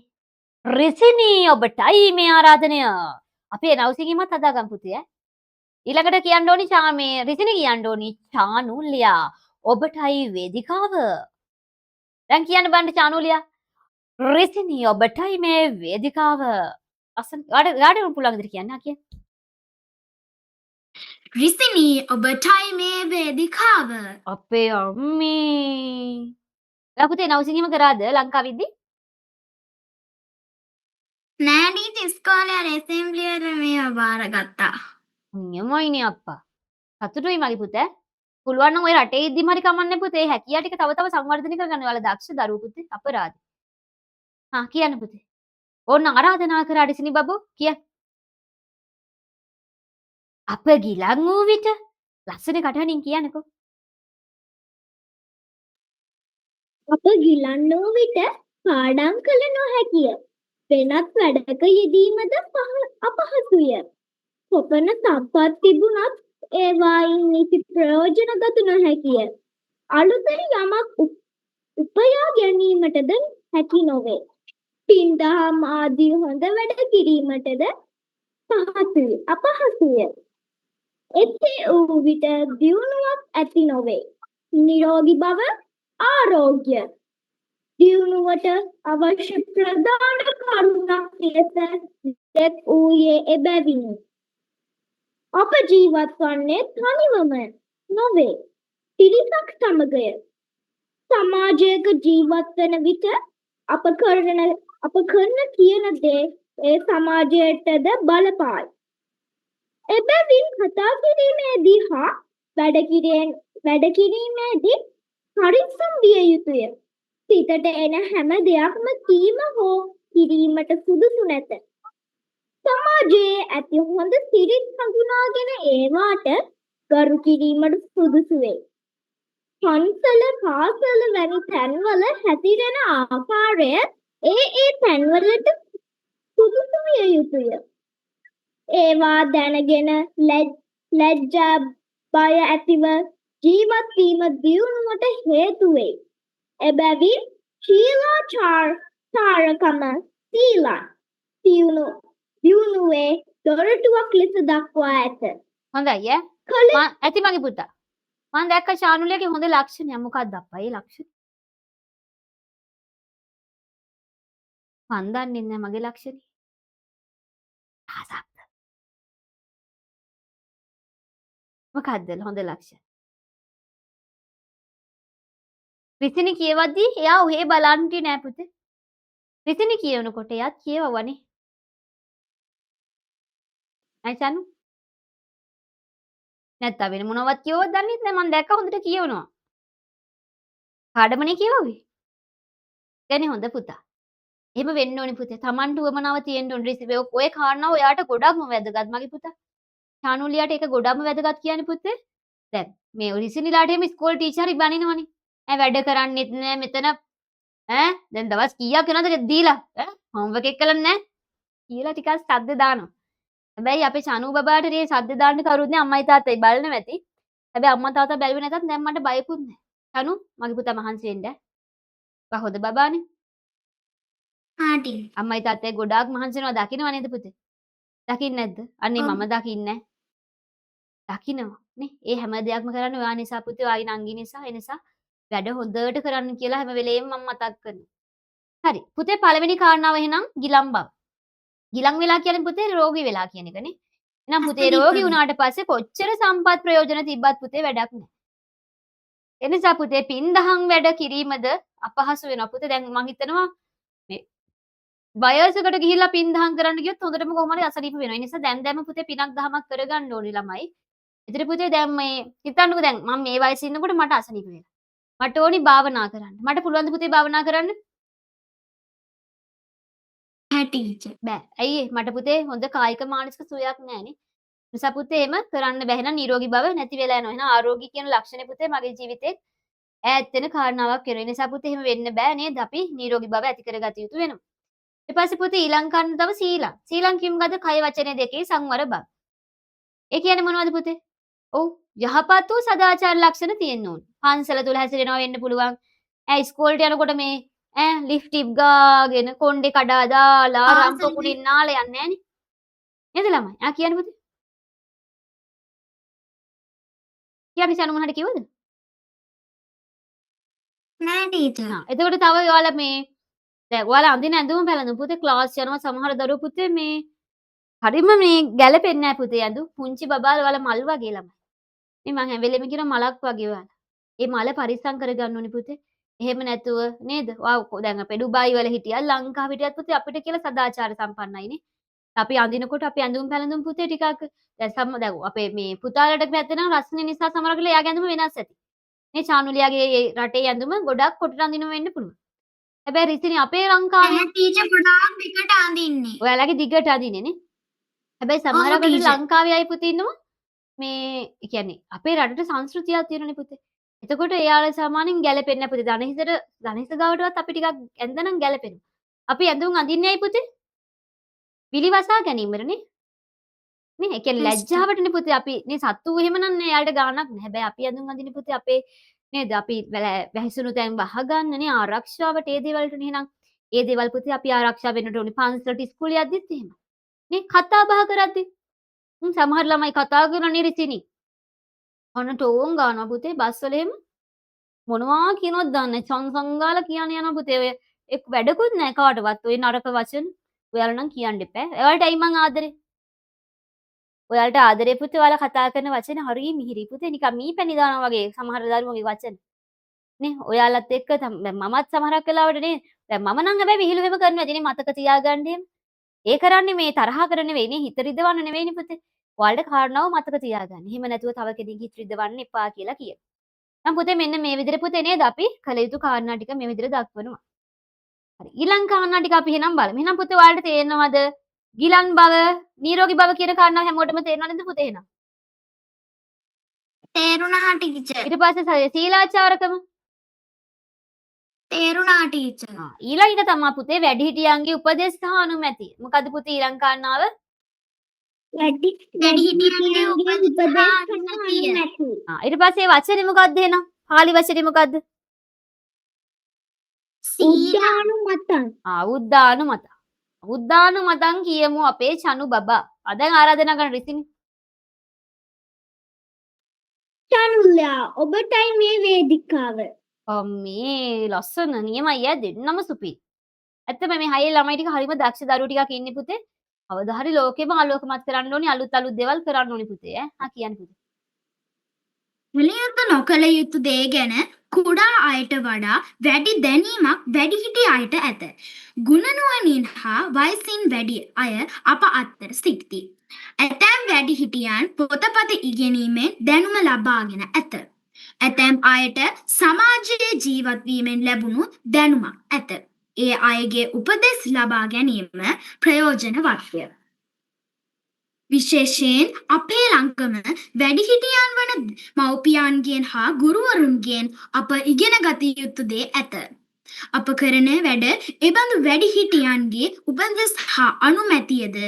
රිසිනි ඔබටයි මේ ආරාධනය අපේ නවසිගීමත් හදාගමු පුතේ ඊළඟට කියන්න ඕනි මේ රිසිනි කියන්න ඕනි චානුලියා ඔබටයි වේදිකාව දැන් කියන්න බන්න චානුලියා රිසිනි ඔබටයි මේ වේදිකාව අසන් ගාඩ පුළුවන් විදිහට කියන්න කිය රිසිනි ඔබටයි මේ වේදිකාව අපේ අම්මේ ලකුතේ නවසිගීම කරාද ලංකාවිද්දී නෑ ටීචර් ඉස්කෝලේ අර ඇසෙම්බලි වල මේවා බාරගත්තා. නියමයිනේ අප්පා සතුටුයි මගේ පුතේ පුළුවන් නම් ඔය රටේ ඉද්දිම හරි කමන්නේ පුතේ හැකියා ටික තව තව සංවර්ධනය කරගන්න ඔයාලා දක්ෂ දරුවෝ පුතේ අපරාධ කියන්න පුතේ ඕන්න ආරාධනා කරා රිසිනි බබෝ කිය අප ගිලන් වූ විට ලස්සන කටහඬින් කියන්නකෝ අප ගිලන් වූ විට පාඩම් කළ නොහැකිය. වෙනත් වැඩක යෙදීමද අපහසුය. කොපමණ සම්පත් තිබුණත් ඒවායින් නිසි ප්‍රයෝජන ගත නොහැකිය. අලුතෙන් යමක් උපයා ගැනීමටද හැකි නොවේ. පින්දහම් ආදී හොඳ වැඩ කිරීමටද අපහසුය. එසේ වූ විට දියුණුවක් ඇති නොවේ. නිරෝගී බව ආරෝග්‍ය දියුණුවට අවශ්‍ය ප්‍රධාන කරුණක් ලෙස දැක් වූයේ එබැවිනි. අප ජීවත් වන්නේ තනිවම නොවේ. පිරිසක් සමගය. සමාජයක ජීවත් වන විට අප කරන කියන දේ ඒ සමාජයටද බලපායි. එබැවින් කතා කිරීමේදී හා වැඩ කිරීමේදී පරිස්සම් විය යුතුය. සිතට එන හැම දෙයක්ම කීම හෝ කිරීමට සුදුසු නැත. සමාජයේ ඇති හොඳ සිරිත් හඳුනාගෙන ඒවාට ගරු කිරීමට සුදුසු වේ. පන්සල පාසල වැනි තැන්වල හැදිරෙන ආකාරය ඒ තැන්වලට සුදුසු විය යුතුය. ඒවා දැනගෙන ලැජ්ජා බය ඇතිව ජීවත් වීම දියුණුවට හේතු වෙයි. එබැවින් ශීලාචාරකම දියුණුවේ දොරටුවක් ලෙස දක්වා ඇත. හොඳයි ඈ. ඇති මගේ පුතා. මම දැක්ක ශානුලියගේ හොඳ ලක්ෂණයක්. මොකක්ද අප්පා ඒ ලක්ෂණ? මන් දන්නේ නැහැ මගේ ලක්ෂණේ. ආසක්ද. මොකක්ද හොඳ ලක්ෂණ? රිසිනි කියවද්දී එයා ඔහේ බලන් හිටියේ නෑ පුතේ. රිසිනි කියවනකොට එයාත් කියවවනේ. අයි සනු. නැත්නම් වෙන මොනවත් කියවුවොත් දන්නෙත් නෑ මම දැක්ක හොඳට කියවනවා. පාඩමනේ කියවුවේ. එනේ හොඳ පුතා. එහෙම වෙන්න ඕනේ පුතේ. Tamanට උවමනාව තියෙන්න ඕනේ රිසි. ඔය කාරණාව ඔයාට ගොඩක්ම වැදගත් මගේ පුතා. ශානුලියට ඒක ගොඩක්ම වැදගත් කියන්නේ පුතේ. දැන් මේ රිසිනිලාට එහෙම ඉස්කෝලේ ටීචර් හරි බනිනවනේ. වැඩ කරන්නෙත් නෑ මෙතන දැන් දවස් කීයක් වෙනවද දීලා හෝම්වර්ක් එක කළා නෑ කියලා ටිකක් සද්ද දානවා. හැබැයි අපේ චනු බබාට මේ සද්ද දාන්න කවුරුත් නෑ අම්මයි තාත්තයි බලනවා ඇති. හැබැයි අම්මා තාත්තා බැලුවේ නැතත් දැන් මට බයකුත් නෑ. චනු මගේ පුතා මහන්සි වෙන්න. කොහොද බබානේ? ආටි. අම්මයි තාත්තයි ගොඩාක් මහන්සි වෙනවා දකින්නව නේද පුතේ? දකින්නේ නැද්ද? අනේ මම දකින්නේ දකින්නවා නේ. ඒ හැම දෙයක්ම කරන්නේ ඔයා නිසා පුතේ ඔයාගේ නංගි නිසා. ඒ නිසා වැඩ හොඳට කරන්න කියලා හැම වෙලේම මම මතක් කරනවා. හරි. පුතේ පළවෙනි කාරණාව එහෙනම් ගිලන් බව. ගිලන් වෙලා කියන්නේ පුතේ රෝගී වෙලා කියන එකනේ. එහෙනම් පුතේ රෝගී වුණාට පස්සේ කොච්චර සම්පත් ප්‍රයෝජන තිබ්බත් පුතේ වැඩක් නැහැ. ඒ නිසා පුතේ පින්දහම් වැඩ කිරීමද අපහසු වෙනවා. පුතේ දැන් මං හිතනවා මේ වයසකට ගිහිල්ලා පින්දහම් කරන්න ගියොත් හොඳටම කොහොම හරි අසනීප වෙනවා. ඒ නිසා දැන් පුතේ පිනක් දහමක් කරගන්න ඕනේ ළමයි. ඉතින් පුතේ දැන් මේ හිතන්නකෝ දැන් මම මේ වයසේ ඉන්නකොට මට අසනීප වෙනවා. මට ඕනි භාවනා කරන්න. මට පුළුවන් ද පුතේ භාවනා කරන්න? ටීචර්. බෑ. ඇයි මට පුතේ හොඳ කායික මානසික සුවයක් නැහැනේ. නිසා පුතේ එහෙම කරන්න බැහැ. එහෙනම් නිරෝගී බව නැති වෙලා යනවා. එහෙනම් ආරෝග්‍ය කියන ලක්ෂණය පුතේ මගේ ජීවිතේ ඈත් වෙන කාරණාවක් වෙනවා. ඒ නිසා පුතේ එහෙම වෙන්න බෑ නේද? අපි නිරෝගී බව ඇති කරගත යුතු වෙනවා. ඊට පස්සේ පුතේ ඊළඟ කාරණා තව සීලං. සීලං කියමුකද? කය වචන දෙකේ සංවර බව. ඒ කියන්නේ මොනවද පුතේ? ඔව් යහපත් වූ සදාචාර ලක්ෂණ තියෙන්න ඕන. පන්සල තුල හැසිරෙනවා වෙන්න පුළුවන්. ඉස්කෝලේට යනකොට මේ ලිෆ්ට් ටිප් ගාගෙන කොණ්ඩේ කඩා දාලා රම් පොකුණින් නාලා යන්නේ නෑනේ. නේද ළමයි? කියන්නේ පුතේ. කියන්නේ සනු මොනවද කිව්වද? නෑ ටීචර්. එතකොට තව ඔයාලා මේ දැන් ඔයාලා අඳින ඇඳුම පැළඳුම් පුතේ ක්ලාස් යනවා සමහර දරුවෝ පුතේ මේ හරිම මේ ගැලපෙන්නේ නෑ පුතේ ඇඳුම්. පුංචි බබාලා ඔයාලා මල් වගේ ළමයි. මේ මං හැම වෙලෙම කියනවා මලක් වගේ ඔයාලා. ඒ මල පරිස්සම් කරගන්න ඕනේ පුතේ. එහෙම නැතුව නේද? දැන් අපේ ඩුබායි වල හිටියත් ලංකාවේ හිටියත් පුතේ අපිට කියලා සදාචාර සම්පන්නයිනේ. අපි අඳිනකොට අපි ඇඳුම් පැළඳුම් පුතේ ටිකක් දැන් අපේ මේ පුතාලට පැත්තෙනම් රස්නේ නිසා සමහර වෙලාවට එයාගේ ඇඳුම වෙනස් ඇති. මේ චානුලියාගේ රටේ ඇඳුම ගොඩක් කොට අඳිනව වෙන්න පුළුවන්. හැබැයි රිසිනි අපේ ලංකාවේ ටීචර් ගොඩාක් දිගට අඳින්නේ. ඔයාලගේ දිගට අඳින්නේ නේ. හැබැයි සමහරකට ලංකාවේ අය පුතේ ඉන්නවා මේ කියන්නේ අපේ රටට සංස්කෘතියක් තියෙනනේ පුතේ. එතකොට එයාලා සාමාන්‍යයෙන් ගැලපෙන්නේ නැහැ පුතේ. ධනිස ගාවටවත් අපි ටිකක් ඇඳනම් ගැලපෙනවා. අපි ඇඳුම් අඳින්නේ ඇයි පුතේ? පිළිවසා ගැනීමරනේ. නේ ඒ කියන්නේ ලැජ්ජාවටනේ පුතේ අපි නේ සත්තු එහෙමනම් නේ යාළුවට ගානක් නැහැ. හැබැයි අපි ඇඳුම් අඳින්නේ පුතේ අපේ නේද අපි වැහිසුණු තැන් වහගන්නනේ ආරක්ෂාවට ඒ දේවල්ටනේ එහෙනම් ඒ දේවල් පුතේ අපි ආරක්ෂා වෙන්නට ඕනේ. පන්සලට ඉස්කෝලේ යද්දිත් එහෙම. නේ කතා බහ කරද්දි සමහර ළමයි කතා කරන්නේ රිසිනි. අන්න ටෝන් ගානවා පුතේ බස් වල එහෙම මොනවා කියනවද දන්නේ සංසංගාලා කියන යනවා පුතේ ඔය එක් වැඩකුත් නැහැ කාටවත් ඔය නරක වචන ඔයාලා නම් කියන්න එපා. ඔයාලට ඇයි මං ආදරේ? ඔයාලට ආදරේ පුතේ ඔයාලා කතා කරන වචන හරිය මිහිරි පුතේ නිකන් මීපැණි දානවා වගේ සමහර දරුවෝගේ වචන. නේ ඔයාලත් එක්ක මමත් සමහරක් වෙලාවට නේ දැන් මම නම් හැබැයි විහිළු වෙම කරනවා ඉතින් මතක තියාගන්න එහෙම. ඒ කරන්නේ මේ තරහ කර නෙවෙයි නේ හිත රිදවන්න නෙවෙයිනේ පුතේ. ඔයාලට කාරණාව මතක තියාගන්න. එහෙම නැතුව තව කෙනෙක්ගේ හිත රිදවන්න එපා කියලා කියනවා. නම් පුතේ මෙන්න මේ විදිහට පුතේ නේද අපි කළ යුතු කාරණා ටික මේ විදිහට දක්වනවා. හරි ඊළඟ කාරණා ටික අපි එහෙනම් බලමු. එහෙනම් පුතේ ඔයාලට තේරෙනවද? ගිලන් බව, නිරෝගී බව කියන කාරණා හැමෝටම තේරෙනව නේද පුතේ එහෙනම්? තේරුණා ටීචර්. ඊට පස්සේ සීලාචාරකම තේරුණා ටීචර්. ඊළඟට තමා පුතේ වැඩිහිටියන්ගේ උපදෙස් සහ අනුමැතිය. මොකද පුතේ ඊළඟ කාරණාව? වැඩිහිටියන්ගේ උපදෙස් සහ අනුමැතිය. ඊට පස්සේ වචනේ මොකක්ද එහෙනම්? පාලි වචනේ මොකක්ද? උද්දානුමතං. උද්දානුමත. උද්දානුමතං කියමු අපේ චනු බබා. දැන් ආරාධනා කරන රිසිනි. චනුල්ලා ඔබටයි මේ වේදිකාව. මේ ලස්සන නියමයි දෙන්නම සුපිරි. ඇත්තම මේ හයේ ළමයි ටික හරිම දක්ෂ දරුවෝ ටිකක් ඉන්නේ පුතේ. කවදා හරි ලෝකෙම ආලෝකමත් කරන්න ඕනි අලුත් දේවල් කරන්න ඕනි පුතේ කියන්න පුතේ. කළ නොකළ යුතු දේ ගැන කුඩා අයට වඩා වැඩි දැනීමක් වැඩිහිටි අයට ඇත. ගුණනුවණින් හා වයසින් වැඩි අය අප අතර සිටිති. ඇතැම් වැඩිහිටියන් පොතපත ඉගෙනීමෙන් දැනුම ලබාගෙන ඇත. ඇතැම් අයට සමාජයේ ජීවත් වීමෙන් ලැබුණු දැනුමක් ඇත. ඒ අයගේ උපදෙස් ලබා ගැනීම ප්‍රයෝජනවත්ය. විශේෂයෙන් අපේ ළඟම වැඩිහිටියන් වන මව්පියන්ගෙන් හා ගුරුවරුන්ගෙන් අප ඉගෙන ගත යුතු දේ ඇත. අප කරන වැඩ එබඳු වැඩිහිටියන්ගේ උපදෙස් හා අනුමැතියද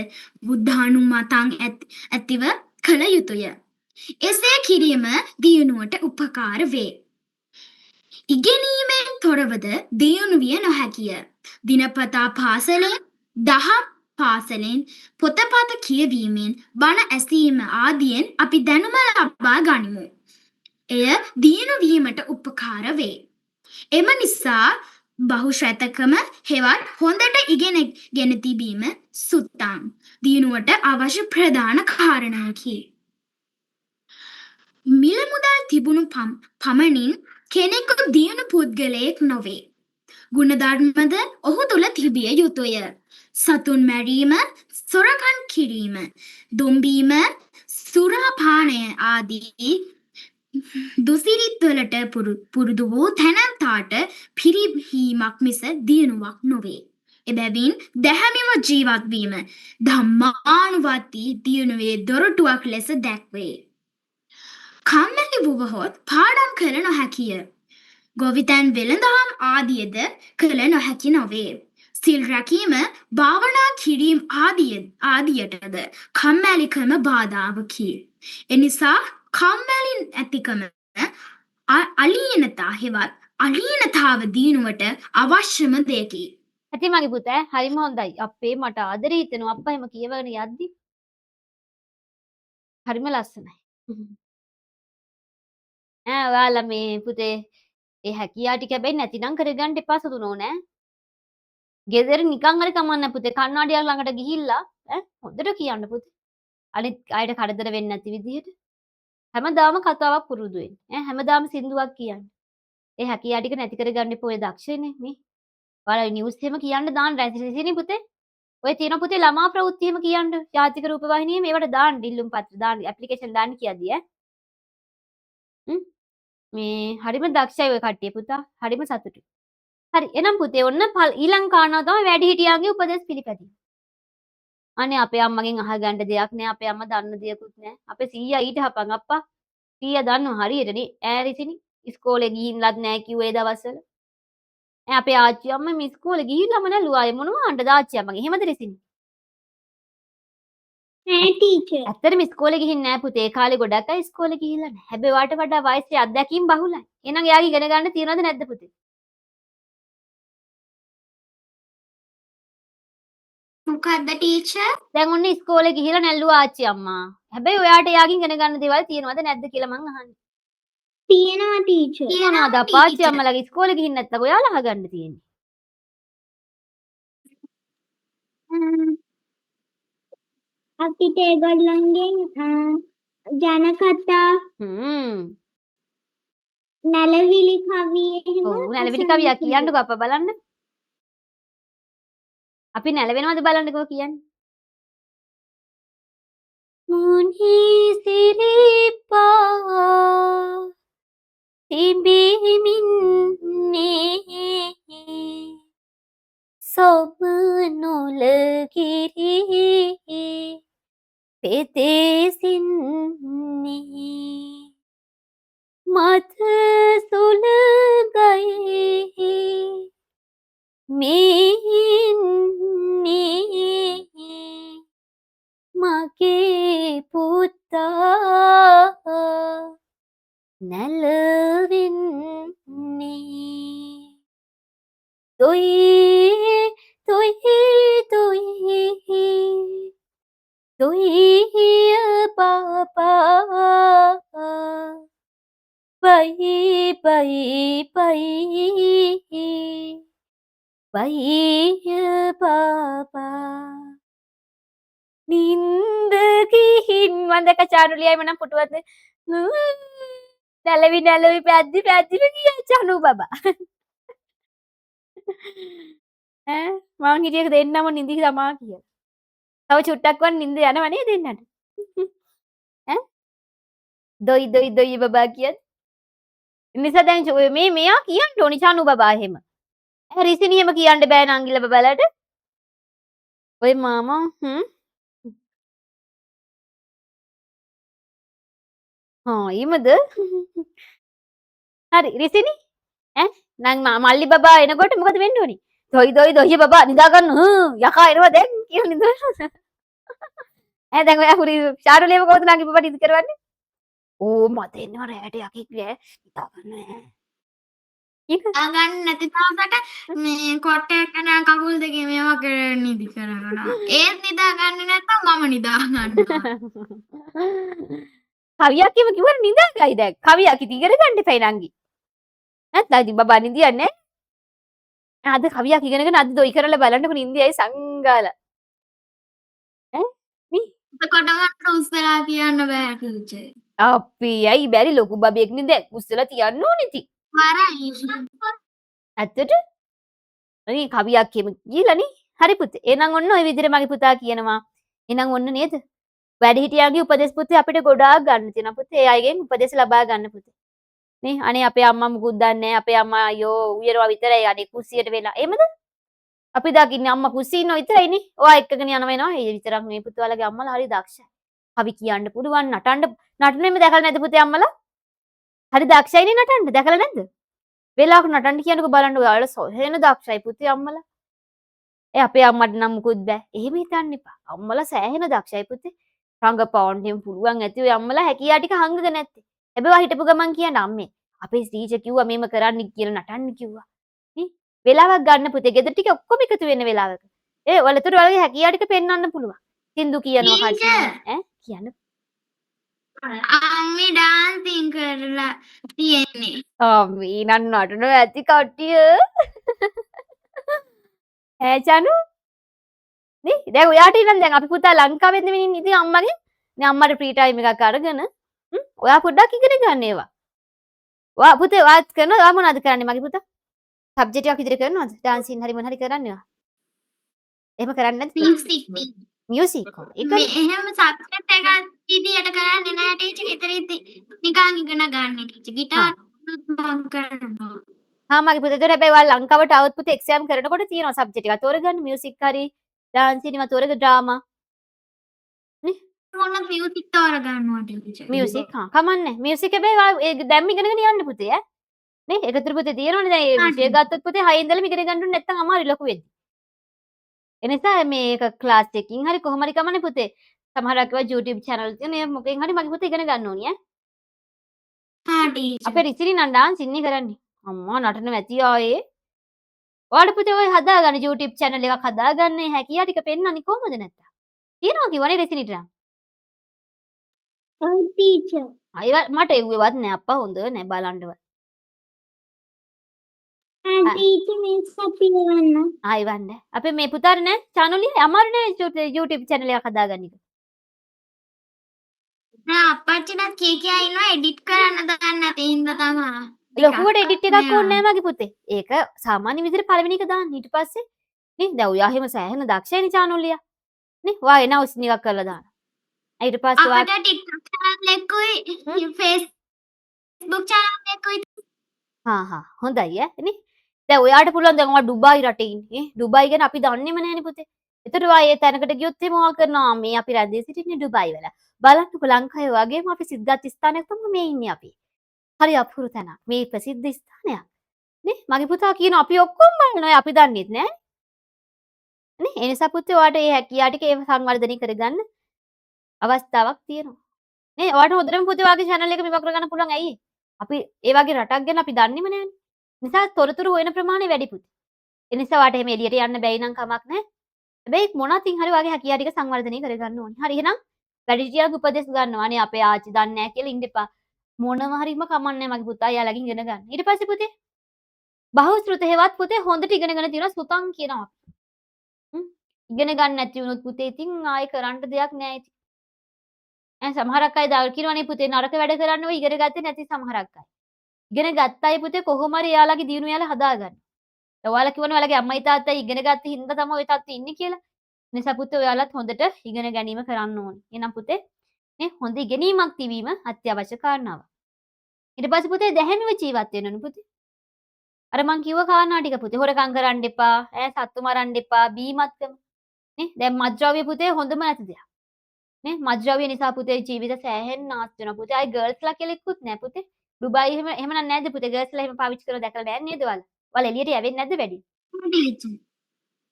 බුද්ධානුමතං ඇතිව කළ යුතුය. එසේ කිරීම දියුණුවට උපකාර වේ. ඉගෙනීමෙන් තොරවද දියුණු විය නොහැකිය. දිනපතා පාසලෙන් දහම් පාසලෙන් පොතපත කියවීමෙන් බණ ඇසීම ආදියෙන් අපි දැනුම ලබා ගනිමු. එය දියුණු වීමට උපකාර වේ. එම නිසා බහුශ්‍රැතකම හෙවත් හොඳට ඉගෙනගෙන තිබීම සුත්තම් දියුණුවට අවශ්‍ය ප්‍රධාන කාරණයකි. මිල මුදල් තිබුණු පමණින් කෙනෙකු දියුණු පුද්ගලයෙක් නොවේ. ගුණධර්මද ඔහු තුළ තිබිය යුතුය. සතුන් මැරීම, සොරකම් කිරීම, දොම්බීම, සුරාපානය ආදී දුසිරිත්වලට පුරුදු වූ තැනැත්තාට පිරිහීමක් මිස දියුණුවක් නොවේ. එබැවින් දැහැමිව ජීවත් වීම ධම්මානුවත්ති දියුණුවේ දොරටුවක් ලෙස දැක්වේ. කම්මැලි වුවහොත් පාඩම් කළ නොහැකිය. ගොවිතැන් වෙළඳාම් ආදියද කළ නොහැකි නොවේ. සිල් රැකීම, භාවනා කිරීම ආදියටද කම්මැලිකම බාධාවකි. එනිසා කම්මැලි නැතිකම අලීනතා හෙවත් අලීනතාව දියුණුවට අවශ්‍යම දෙයකි. ඇති මගේ පුතා හරිම හොඳයි. අපේ මට ආදරේ හිතෙනවා අප්පා එහෙම කියවගෙන යද්දි. හරිම ලස්සනයි. ඔයාලා මේ පුතේ ඒ හැකියාව ටික හැබැයි නැතිනම් කරගන්න එපා සතුනෝ නෑ. ගෙදර නිකන් හරි කමන්න පුතේ කණ්ණාඩියක් ළඟට ගිහිල්ලා හොඳට කියන්න පුතේ. අනිත් අයට කරදර වෙන්නේ නැති විදිහට. හැමදාම කතාවක් පුරුදු වෙන්න. හැමදාම සින්දුවක් කියන්න. ඒ හැකියාව ටික නැති කරගන්න එපා ඔය දක්ෂනේ මේ. ඔයාලා නිවුස් එහෙම කියන්න දාන්න රැසිසිනේ පුතේ. ඔය තියෙන පුතේ ළමා ප්‍රවෘත්ති එහෙම කියන්න. ජාතික රූපවාහිනියේ මේවට දාන්න ඩිල්ලුම් පත්‍ර දාන්න ඇප්ලිකේෂන් දාන්න කියදී මේ හරිම දක්ෂයි ඔය කට්ටිය පුතා. හරිම සතුටුයි. හරි එහෙනම් පුතේ ඔන්න ඊළඟ කාරණාව තමයි වැඩිහිටියන්ගේ උපදෙස් පිළිපැදීම. අනේ අපේ අම්මගෙන් අහගන්න දෙයක් නෑ. අපේ අම්මා දන්න දෙයක්වත් නෑ. අපේ සීයා ඊට හපන් අප්පා. සීයා දන්නවා හරියටනේ. ඈරිසිනි ඉස්කෝලේ ගිහින්ලත් නෑ කිව්වේ ඒ දවස්වල. අපේ ආච්චි අම්මා මේ ඉස්කෝලේ ගිහිල්ලාම නැලුවා. අය මොනවා අඬද ආච්චි අම්මගේ. එහෙමද රිසිනි? නෑ ටීචර්. ඇත්තටම ඉස්කෝලේ ගිහින් නෑ පුතේ. ඒ කාලේ ගොඩක් අය ඉස්කෝලේ ගිහිල්ලා නෑ. හැබැයි වාට වඩා වයසේ අත්දැකීම් බහුලයි. එහෙනම් එයාගේ ඉගෙන ගන්න තියනවද නැද්ද පුතේ? මොකද්ද ටීචර්? දැන් ඔන්න ඉස්කෝලේ ගිහිල්ලා නැල්ලුවා ආච්චි අම්මා. හැබැයි ඔයාට එයාගෙන් ඉගෙන ගන්න දේවල් තියෙනවද නැද්ද කියලා මං අහන්නේ. තියෙනවා ටීචර්. තියනවාද අප්පාච්චි අම්මලාගේ ඉස්කෝලේ ගිහින් නැත්තම් ඔයාලා අහගන්න තියෙන්නේ. අපිට ඒගොල්ලන්ගෙන් ජනකතා නැලවිලි කවි එහෙම ඔව් නැලවිලි කවියක් කියන්නකෝ අප්පා බලන්න. අපි නැලවෙනවද බලන්නකෝ කියන්නේ. මුනි සිරිපා තිබෙමින්නේ සොමනොලගිරි පෙතෙසින්නේ මත සුළඟයි මෙන්නේ මගේ පුතා නැලවෙන්නේ තොයි තොයි තොයි තොයි පාපා පයි පයි පයි පයි පාපා නින්ද ගිහින් මන්දක චානුලියයි මනම් පුටුවද නැලවි නැලවි පැද්දි පැද්දිම ගියා චනු බබා ඈ මං හිටියක දෙන්නම නිදි තමා කියලා. තව චුට්ටක්වත් නින්ද යනව නේද දෙන්නට? ඈ දොයි දොයි දොයි බබා කියත්. නිසා දැන් මේ මෙයා කියන්න ඕනි චනු බබා එහෙම. රිසිනියම කියන්න බෑ නංගිල බබලට. ඔය මාමා ඊමද? හරි රිසිනි ඈ නං මල්ලි බබා එනකොට මොකද වෙන්න ඕනි? දොයි දොයි දොයි බබා නිදා ගන්න යකා එනවා දැන් කියලා නිදා. ඈ දැන් ඔයා පුරි ශාරුලියව කොහොමද නංගි බබා නිදි කරවන්නේ? ඕ මට එනවා රැට යකෙක් නෑ නිදා ගන්න ඈ. ගන්න නැති තාසට මේ කොට්ටයක් කන කකුල් දෙකේ මේවා කරගෙන නිදි කරනවා. ඒත් නිදා ගන්න නැත්තම් මම නිදා ගන්නවා. කවියක් කිව්වොත් නිදාගයි දැන්. කවියක් ඉතින් ඉගෙන ගන්න එපයි නංගි. නැත්නම් ඉතින් බබා නිදියන්නේ නැහැ. අද කවියක් ඉගෙනගෙන අද දොයි කරලා බලන්නකො නින්දියයි සංගාලා. ඈ මේ එතකොට මට උස්සලා තියන්න බෑ ටීචර්. අපි ඇයි බැරි ලොකු බබෙක් නේ දැන් උස්සලා තියන්න ඕනේ ඉතින්. වරයි. ඇත්තට? අනේ කවියක් කියමු ගිහලානේ. හරි පුතේ. එහෙනම් ඔන්න ওই විදිහට මගේ පුතා කියනවා. එහෙනම් ඔන්න නේද? වැඩිහිටියන්ගේ උපදෙස් පුතේ අපිට ගොඩාක් ගන්න තියෙනවා පුතේ. ඒ අයගෙන් උපදෙස් ලබා ගන්න පුතේ. නේ අනේ අපේ අම්මා මුකුත් දන්නේ නැහැ. අපේ අම්මා අයියෝ උයනවා විතරයි අනේ කුස්සියට වෙලා. එහෙමද? අපි දකින්නේ අම්මා කුස්සියේ ඉන්නව විතරයිනේ. ඔයා එක්කගෙන යනවා එනවා. ඒ විතරක් නෙවෙයි පුතාලගේ අම්මලා හරි දක්ෂයි. කවි කියන්න පුළුවන් නටන්නෙම දැකලා නැද්ද පුතේ අම්මලා? හරි දක්ෂයිනේ නටන්න. දැකලා නැද්ද? වෙලාවක නටන්න කියනකො බලන්න ඔයාලා සොහෙන දක්ෂයි පුතේ අම්මලා. අපේ අම්මට නම් මුකුත් බෑ. එහෙම හිතන්න එපා. අම්මලා සෑහෙන දක්ෂයි පුතේ. රංගපාන්න පුළුවන් ඇති ඔය අම්මලා හැකියා ටික හංගගෙන නැත්තේ. හැබැයි හිටපු ගමන් කියන අම්මේ අපේ ටීචර් කිව්වා මේම කරන්න කියලා නටන්න කිව්වා. නේ? වෙලාවක් ගන්න පුතේ. ගෙදර ටික ඔක්කොම එකතු වෙන වෙලාවක. ඔයාලතර ඔයාලගේ හැකියා ටික පෙන්වන්න පුළුවන්. සින්දු කියනවා කට්ටිය. කියන්න. අම්මි ඩාන්සින් කරලා තියෙන්නේ. අම්මී නන් නටනවා ඇති කට්ටිය. චනු නේ දැන් ඔයාට ඉන්න දැන් අපි පුතා ලංකාවෙන්ද වෙනින් ඉතින් අම්මගේ නේ අම්මට ෆ්‍රී ටයිම් එකක් අරගෙන ඔයා පොඩ්ඩක් ඉගෙන ගන්න ඒවා. ඔයා පුතේ වාත් කරනවා ඔයා මොනවද කරන්නේ මගේ පුතා? සබ්ජෙක්ට් එකක් ඉදිරි කරනවද? ඩාන්සින් හරි මොන හරි කරන්නේ ඔයා. එහෙම කරන්නේ නැද්ද? මියුසික් ඒක එහෙම සබ්ජෙක්ට් එකක් විදියට කරන්නේ නැහැ ටීචර්. ඉතින් නිකන් ඉගෙන ගන්න ටීචර්. ගිටාර් මම කරනවා. මගේ පුතේට හැබැයි ඔයා ලංකාවට આવුත් පුතේ එක්සෑම් කරනකොට තියෙනවා සබ්ජෙක්ට් එකක්. තෝරගන්න මියුසික් හරි ඩාන්සින් ඒවා තෝරග ඩ්‍රාමා නේ මොන මියුසික් තෝරගන්නවා ටීචර්. මියුසික් කමන්නේ. මියුසික් හැබැයි දැන් ඉගෙනගෙන යන්න පුතේ ඈ. නේ එකතර පුතේ තියෙනවනේ දැන් ඒ විෂය ගත්තොත් පුතේ 6 ඉඳලම ඉගෙන ගන්න ඕනේ නැත්නම් අමාරු ලොකු වෙද්දි. එනිසා මේක ක්ලාස් එකකින් හරි කොහොම හරි කමන්නේ පුතේ. සමහරක් ඒවා YouTube channel තියෙන ඒ මොකෙන් හරි මගේ පුතේ ඉගෙන ගන්න ඕනේ ඈ. හා ටීචර්. අපේ රිසිරි නම් ඩාන්සින් නේ කරන්නේ. අම්මා නටන වැති ආයේ. ඔයාලා පුතේ ඔය හදාගන්න YouTube channel එකක් හදාගන්න හැකියා ටික පෙන්නන්නේ කොහොමද නැත්තම්? තියනවා කිව්වනේ රිසිනිට. ඔව් ටීචර්. අයිවා මට එව්වේවත් නෑ අප්පා හොඳ නෑ බලන්නවත්. ටීචර් මේ සපිරවන්න. ආයිවන්න. අපේ මේ පුතාට නෑ channel එක අමාරු නෑ YouTube channel එකක් හදාගන්න එක. නෑ අප්පච්චිට කියා ඉන්නවා එඩිට් කරන්න දන්නේ නැති හින්දා තමයි. ලොකුවට එඩිට් එකක් ඕනේ නෑ මගේ පුතේ. ඒක සාමාන්‍ය විදිහට පළවෙනි එක දාන්න. ඊට පස්සේ නේ දැන් ඔයා එහෙම සෑහෙන දක්ෂයිනේ channel එක. නේ ඔයා එනවස් නිකක් කරලා දාන්න. ඊට පස්සේ ඔයා අපිට TikTok channel එකකුයි Facebook channel එකකුයි හොඳයි ඈ නේ. දැන් ඔයාට පුළුවන් දැන් ඔයා ඩුබායි රටේ ඉන්නේ. ඩුබායි ගැන අපි දන්නේම නෑනේ පුතේ. ඒතර ඔයා ඒ තැනකට ගියොත් එහෙම ඔයා කරනවා මේ අපි රැඳී සිටින්නේ ඩුබායි වල. බලන්නකො ලංකාවේ වගේම අපි සිද්ධාර්ථ ස්ථානයක් තමයි මේ ඉන්නේ අපි. හරි අපුරු තැනක්. මේ ප්‍රසිද්ධ ස්ථානයක්. නේ? මගේ පුතා කියනවා අපි ඔක්කොම බලනවා. අපි දන්නෙත් නෑ. නේ? ඒ නිසා පුතේ ඔයාට ඒ හැකියාව ටික ඒව සංවර්ධනය කරගන්න අවස්ථාවක් තියෙනවා. නේ? ඔයාට හොඳටම පුතේ ඔයාගේ channel එක මෙවා කරගන්න පුළුවන්. ඇයි? අපි ඒ වගේ රටක් ගැන අපි දන්නේම නෑනේ. නිසා තොරතුරු හොයන ප්‍රමාණය වැඩි පුතේ. ඒ නිසා ඔයාට එහෙම එළියට යන්න බැයි නම් කමක් නෑ. හැබැයි මොනවත්ින් හරි ඔයාගේ හැකියාව ටික සංවර්ධනය කරගන්න ඕනේ. හරි එහෙනම් වැඩිහිටියන්ගේ උපදෙස් ගන්නවා. අනේ අපේ ආච්චි දන්නේ නැහැ කියලා ඉන්න එපා. මොනවා හරිම කමන්නේ මගේ පුතා යාළගෙන් ඉගෙන ගන්න. ඊට පස්සේ පුතේ බහුශ්‍රృత හේවත් පුතේ හොඳට ඉගෙනගෙන තියෙනවා සුතං කියනවා. හ්ම්. ඉගෙන ගන්න නැති වුණොත් පුතේ ඉතින් ආයෙ කරන්න දෙයක් නැහැ ඉතින්. සමහරක් අය දවල් කියනවනේ පුතේ නරක වැඩ කරන්න ඔය ඉගෙන ගත්තේ නැති සමහරක් අය. ඉගෙන ගත්ත අය පුතේ කොහොම හරි එයාලගේ දියුණුව එයාලා හදාගන්න. ඔයාලා කියවනේ ඔයාලගේ අම්මයි තාත්තයි ඉගෙන ගත්ත හින්දා තමයි ඔය තත්ත්වෙ ඉන්නේ කියලා. නිසා පුතේ ඔයාලත් හොඳට ඉගෙන ගැනීම කරන්න ඕනේ. එහෙනම් පුතේ නේ හොඳ ඉගෙනීමක් තිබීම අත්‍යවශ්‍ය කාරණාවක්. ඊට පස්සේ පුතේ දැහැමිව ජීවත් වෙන්න ඕනේ පුතේ. අර මං කිව්ව කාරණා ටික පුතේ හොරකම් කරන්න එපා, සත්තු මරන්න එපා, බීමත්කම නේ. දැන් මත්ද්‍රව්‍ය පුතේ හොඳම නැති දෙයක්. නේ මත්ද්‍රව්‍ය නිසා පුතේ ජීවිත සෑහෙන්න නාස්ති වෙනවා පුතේ. ආයි ගර්ල්ස්ලා කියලා එක්කුත් නැහැ පුතේ. ඩුබායි එහෙම නැද්ද පුතේ? ගර්ල්ස්ලා එහෙම පාවිච්චි කරලා දැකලා නැහැ නේද ඔයාලා? ඔයාලා එළියට යවෙන්නේ නැද්ද වැඩි? ටීචර්.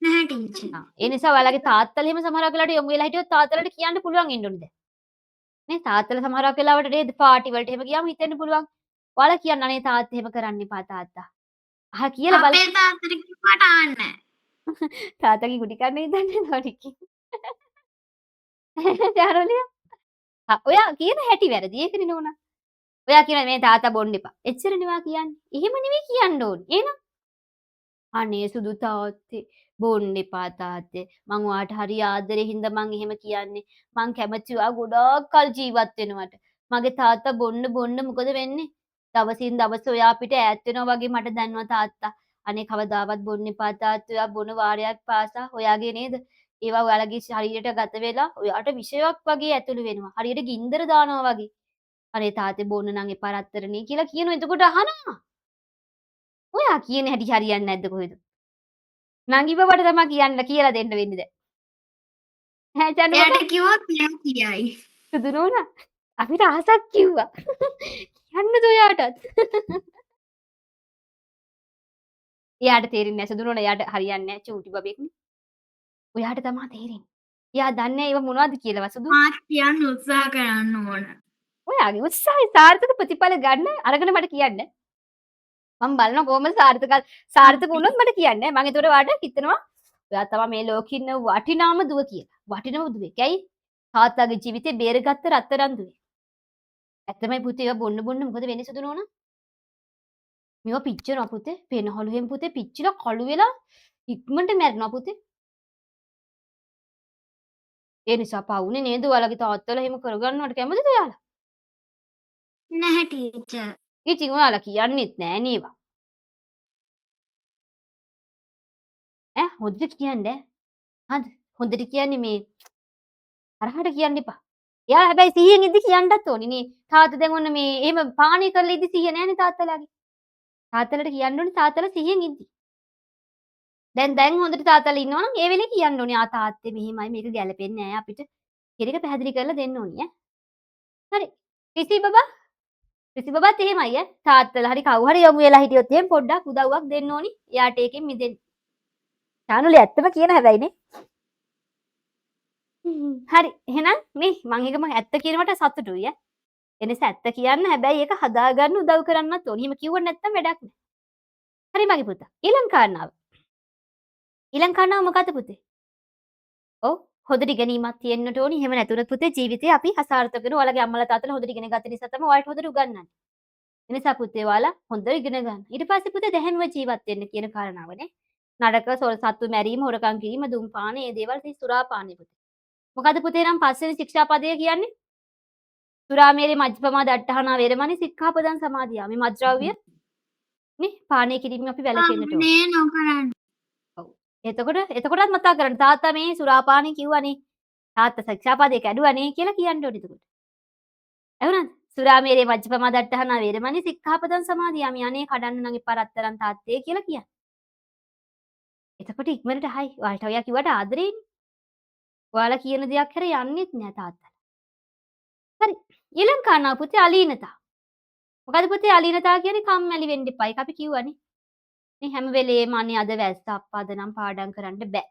නැහැ ටීචර්. ඒ නිසා ඔයාලගේ තාත්තලා එහෙම සමහරක් වෙලාවට යොමු වෙලා හිටියොත් තාත්තලාට කියන්න පුළුවන් ඉන්න ඕනේ දැන්. නේ තාත්තලා සමහරක් වෙලාවට නේද පාටි වලට එහෙම ගියාම හිතෙන්න පුළුවන්. ඔයාලා කියන්න අනේ තාත්තා එහෙම කරන්න එපා තාත්තා. අහ කියලා බල අපේ තාත්තට කිව්වට ආන්නේ තාත්තගේ ගුටි කන්න ඉඳන්නේ නෝනිකි. ජාරෝලිය. ඔයා කියන හැටි වැරදි. ඒකනේ නෝනා. ඔයා කියන මේ තාත්තා බොන්න එපා. එච්චරනේ ඔයා කියන්නේ. එහෙම නෙවෙයි කියන්න ඕනේ. එහෙනම් අනේ සුදු තාත්තේ බොන්න එපා තාත්තේ. මං ඔයාට හරි ආදරේ හින්දා මං එහෙම කියන්නේ. මං කැමති ඔයා ගොඩාක් කල් ජීවත් වෙනවට. මගේ තාත්තා බොන්න මොකද වෙන්නේ? දවසින් දවස ඔයා අපිට ඈත් වෙනවා වගේ මට දැනෙනවා තාත්තා. අනේ කවදාවත් බොන්න එපා තාත්තේ. ඔයා බොන වාරයක් පාසා ඔයාගේ නේද? ඒවා ඔයාලගේ ශරීරයට ගත වෙලා ඔයාට විෂයක් වගේ ඇතුළු වෙනවා. හරියට ගින්දර දානවා වගේ. අනේ තාත්තේ බොන්න නම් එපා රත්තරනේ කියලා කියනවා. එතකොට අහනවා. ඔයා කියන හැටි හරියන්නේ නැද්ද කොහෙද? නංගිබවට තමයි කියන්න කියලා දෙන්න වෙන්නේ දැන්. ඈ චන්න බබා එයාට කිව්වොත් එයා කියයි. සුදු නෝනා අපිට අහසක් කිව්වා. කියන්නද ඔයාටත්? එයාට තේරෙන්නේ නැහැ සුදු නෝනා එයාට හරියන්නේ නැහැ චූටි බබෙක්නේ. ඔයාට තමයි තේරෙන්නේ. එයා දන්නේ ඒව මොනවද කියලාවත් සුදු. මාත් කියන්න උත්සාහ කරන්න ඕන. ඔයාගේ උත්සාහය සාර්ථක ප්‍රතිඵල ගන්න අරගෙන මට කියන්න. මම බලනවා කොහොමද සාර්ථක වුණොත් මට කියන්න. මම ඒතකොට ඔයාට හිතනවා ඔයා තමයි මේ ලෝකෙ ඉන්න වටිනාම දුව කියලා. වටිනම දුවෙක්. ඇයි? තාත්තාගේ ජීවිතේ බේරගත්ත රත්තරන් දුවේ. ඇත්තමයි පුතේ ඒවා බොන්න මොකද වෙන්නේ සුදු නෝනා? මේවා පිච්චෙනවා පුතේ. පෙනහළුවෙන් පුතේ පිච්චිලා කළු වෙලා ඉක්මනට මැරෙනවා පුතේ. ඒ නිසා පවුනේ නේද ඔයාලගේ තාත්තලා එහෙම කරගන්නවට කැමතිද ඔයාලා? නැහැ ටීචර්. ඉතින් ඔයාලා කියන්නෙත් නෑ නේවා. හොඳට කියන්න ඈ. හරිද? හොඳට කියන්නේ මේ තරහට කියන්න එපා. එයා හැබැයි සිහියෙන් ඉඳි කියන්නත් ඕනේ නේ. තාත්තා දැන් ඔන්න මේ එහෙම පානය කරලා ඉඳි සිහිය නෑනේ තාත්තලාගේ. තාත්තලාට කියන්න ඕනේ තාත්තලා සිහියෙන් ඉඳි. දැන් හොඳට තාත්තලා ඉන්නවා නම් ඒ වෙලේ කියන්න ඕනේ ආ තාත්තේ මෙහෙමයි මේක ගැලපෙන්නේ නෑ අපිට. කියන එක පැහැදිලි කරලා දෙන්න ඕනේ හරි. රිසි බබාත් එහෙමයි තාත්තලා හරි කවුරු හරි යමු වෙලා හිටියොත් එහෙම පොඩ්ඩක් උදව්වක් දෙන්න ඕනේ. එයාට ඒකෙන් මිදෙන්න. චානුලේ ඇත්තම කියන හැබැයිනේ. හරි එහෙනම් මේ මං එක මං ඇත්ත කියනවට සතුටුයි එනිසා ඇත්ත කියන්න හැබැයි ඒක හදාගන්න උදව් කරන්නත් ඕනේ. එහෙම කිව්වොත් නැත්තම් වැඩක් නෑ. හරි මගේ පුතා. ඊළඟ කාරණාව. ඊළඟ කාරණාව මොකද්ද පුතේ? ඔව් හොඳට ඉගෙනීමක් තියෙන්නට ඕනේ. එහෙම නැතුනොත් පුතේ ජීවිතේ අපි අසාර්ථක වෙනවා. ඔයාලගේ අම්මලා තාත්තලා හොඳට ඉගෙන ගත්ත නිසා තමයි ඔයාලට හොඳට උගන්වන්නේ. එනිසා පුතේ ඔයාලා හොඳට ඉගෙන ගන්න. ඊට පස්සේ පුතේ දැහැමිව ජීවත් වෙන්න කියන කාරණාවනේ. නරක සත්තු මැරීම, හොරකම් කිරීම, දුම්පාන, මේ දේවල් සුරාපානය පුතේ. මොකද පුතේ නම් පස්වෙනි ශික්ෂාපදය කියන්නේ? සුරාමේරේ මජ්ජපමා දට්ඨානා වේරමණී සික්ඛාපදං සමාදියාමි. මත්ද්‍රව්‍ය නේ පානය කිරීම අපි වැළකෙන්නට ඕනේ. නේ නොකරන්න. ඔව්. එතකොටත් මතක් කරගන්න තාත්තා මේ සුරාපානය කිව්වනේ. තාත්තා ශික්ෂාපදේ කැඩුවනේ කියලා කියන්න ඕනේ එතකොට. ඇහුණාද? සුරාමේරේ මජ්ජපමා දට්ඨානා වේරමණී සික්ඛාපදං සමාදියාමි. අනේ කඩන්න නම් එපා රත්තරන් තාත්තේ කියලා කියන්නේ. එතකොට ඉක්මනට හයි. ඔයාලට ඔයා කිව්වට ආදරේනේ. ඔයාලා කියන දෙයක් හැර යන්නෙත් නෑ තාත්තලා. හරි. ඊළඟ කාරණාව පුතේ අලීනතා. මොකද පුතේ අලීනතා කියන්නේ කම්මැලි වෙන්න එපා. ඒක අපි කිව්වනේ. මේ හැම වෙලේම අනේ අද වැස්ස අප්පා අද නම් පාඩම් කරන්න බෑ.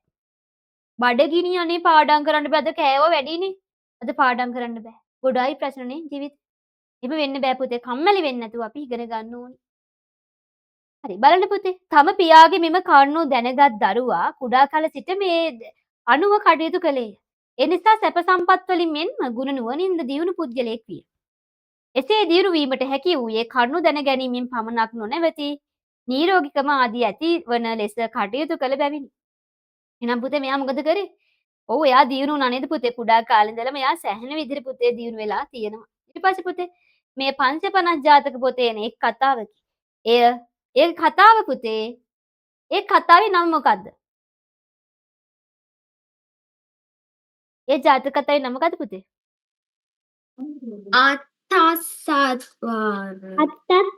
බඩගිනි අනේ පාඩම් කරන්න බෑ. අද කෑව වැඩිනේ. අද පාඩම් කරන්න බෑ. ගොඩායි ප්‍රශ්නනේ ජීවිතේ. එහෙම වෙන්න බෑ පුතේ. කම්මැලි වෙන්නේ නැතුව අපි ඉගෙන ගන්න ඕනේ. හරි බලන්න පුතේ. තම පියාගේ මෙම කරුණු දැනගත් දරුවා කුඩා කල සිට මේ අනුව කටයුතු කළේය. ඒ නිසා සැප සම්පත් වලින් මෙන්ම ගුණ නුවණින්ද දියුණු පුද්ගලයෙක් විය. එසේ දියුණු වීමට හැකි වූයේ කරුණු දැන ගැනීමෙන් පමණක් නොනැවති නිරෝගීකම ආදී ඇති වන ලෙස කටයුතු කළ බැවිනි. එහෙනම් පුතේ මෙයා මොකද කරේ? ඔව් එයා දියුණු වුණා නේද පුතේ? කුඩා කාලේ ඉඳලම එයා සැහැණ විදිහට පුතේ දියුණු වෙලා තියෙනවා. ඊට පස්සේ පුතේ මේ 550 ජාතක පොතේ එන එක් කතාවකි. ඒ කතාව පුතේ ඒ කතාවේ නම මොකද්ද? ඒ ජාතක කතාවේ නම මොකද්ද පුතේ? අත්තස්ද්වාර. අත්තස්ද්වාර.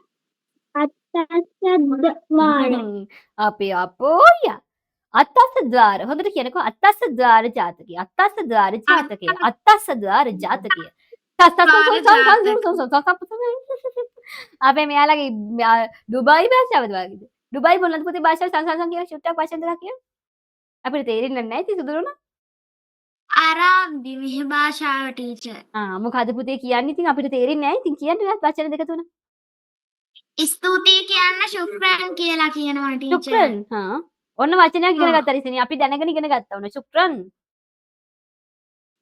අපේ අපෝයා අත්තස්ද්වාර හොඳට කියනකෝ අත්තස්ද්වාර ජාතකය අත්තස්ද්වාර ජාතකය අත්තස්ද්වාර ජාතකය අපේ මෙයාලගේ ඩුබායි භාෂාවද වගේද ඩුබායි මොනවද පුතේ භාෂාව සංසංසම් කියලා චුට්ටක් වචන දෙකක් කියන්න අපිට තේරෙන්නේ නැහැ ඉතින් සුදුරුණ අරාබි මෙහි භාෂාව ටීචර්. මොකද පුතේ කියන්නේ ඉතින් අපිට තේරෙන්නේ නැහැ ඉතින් කියන්න වචන දෙක තුන ස්තුතියි කියන්න ශුක්‍රන් කියලා කියනවා ටීචර්. ශුක්‍රන් ඔන්න වචනයක් ඉගෙන ගත්තා ඉතින් අපි දැනගෙන ඉගෙන ගත්තා ඔන්න ශුක්‍රන්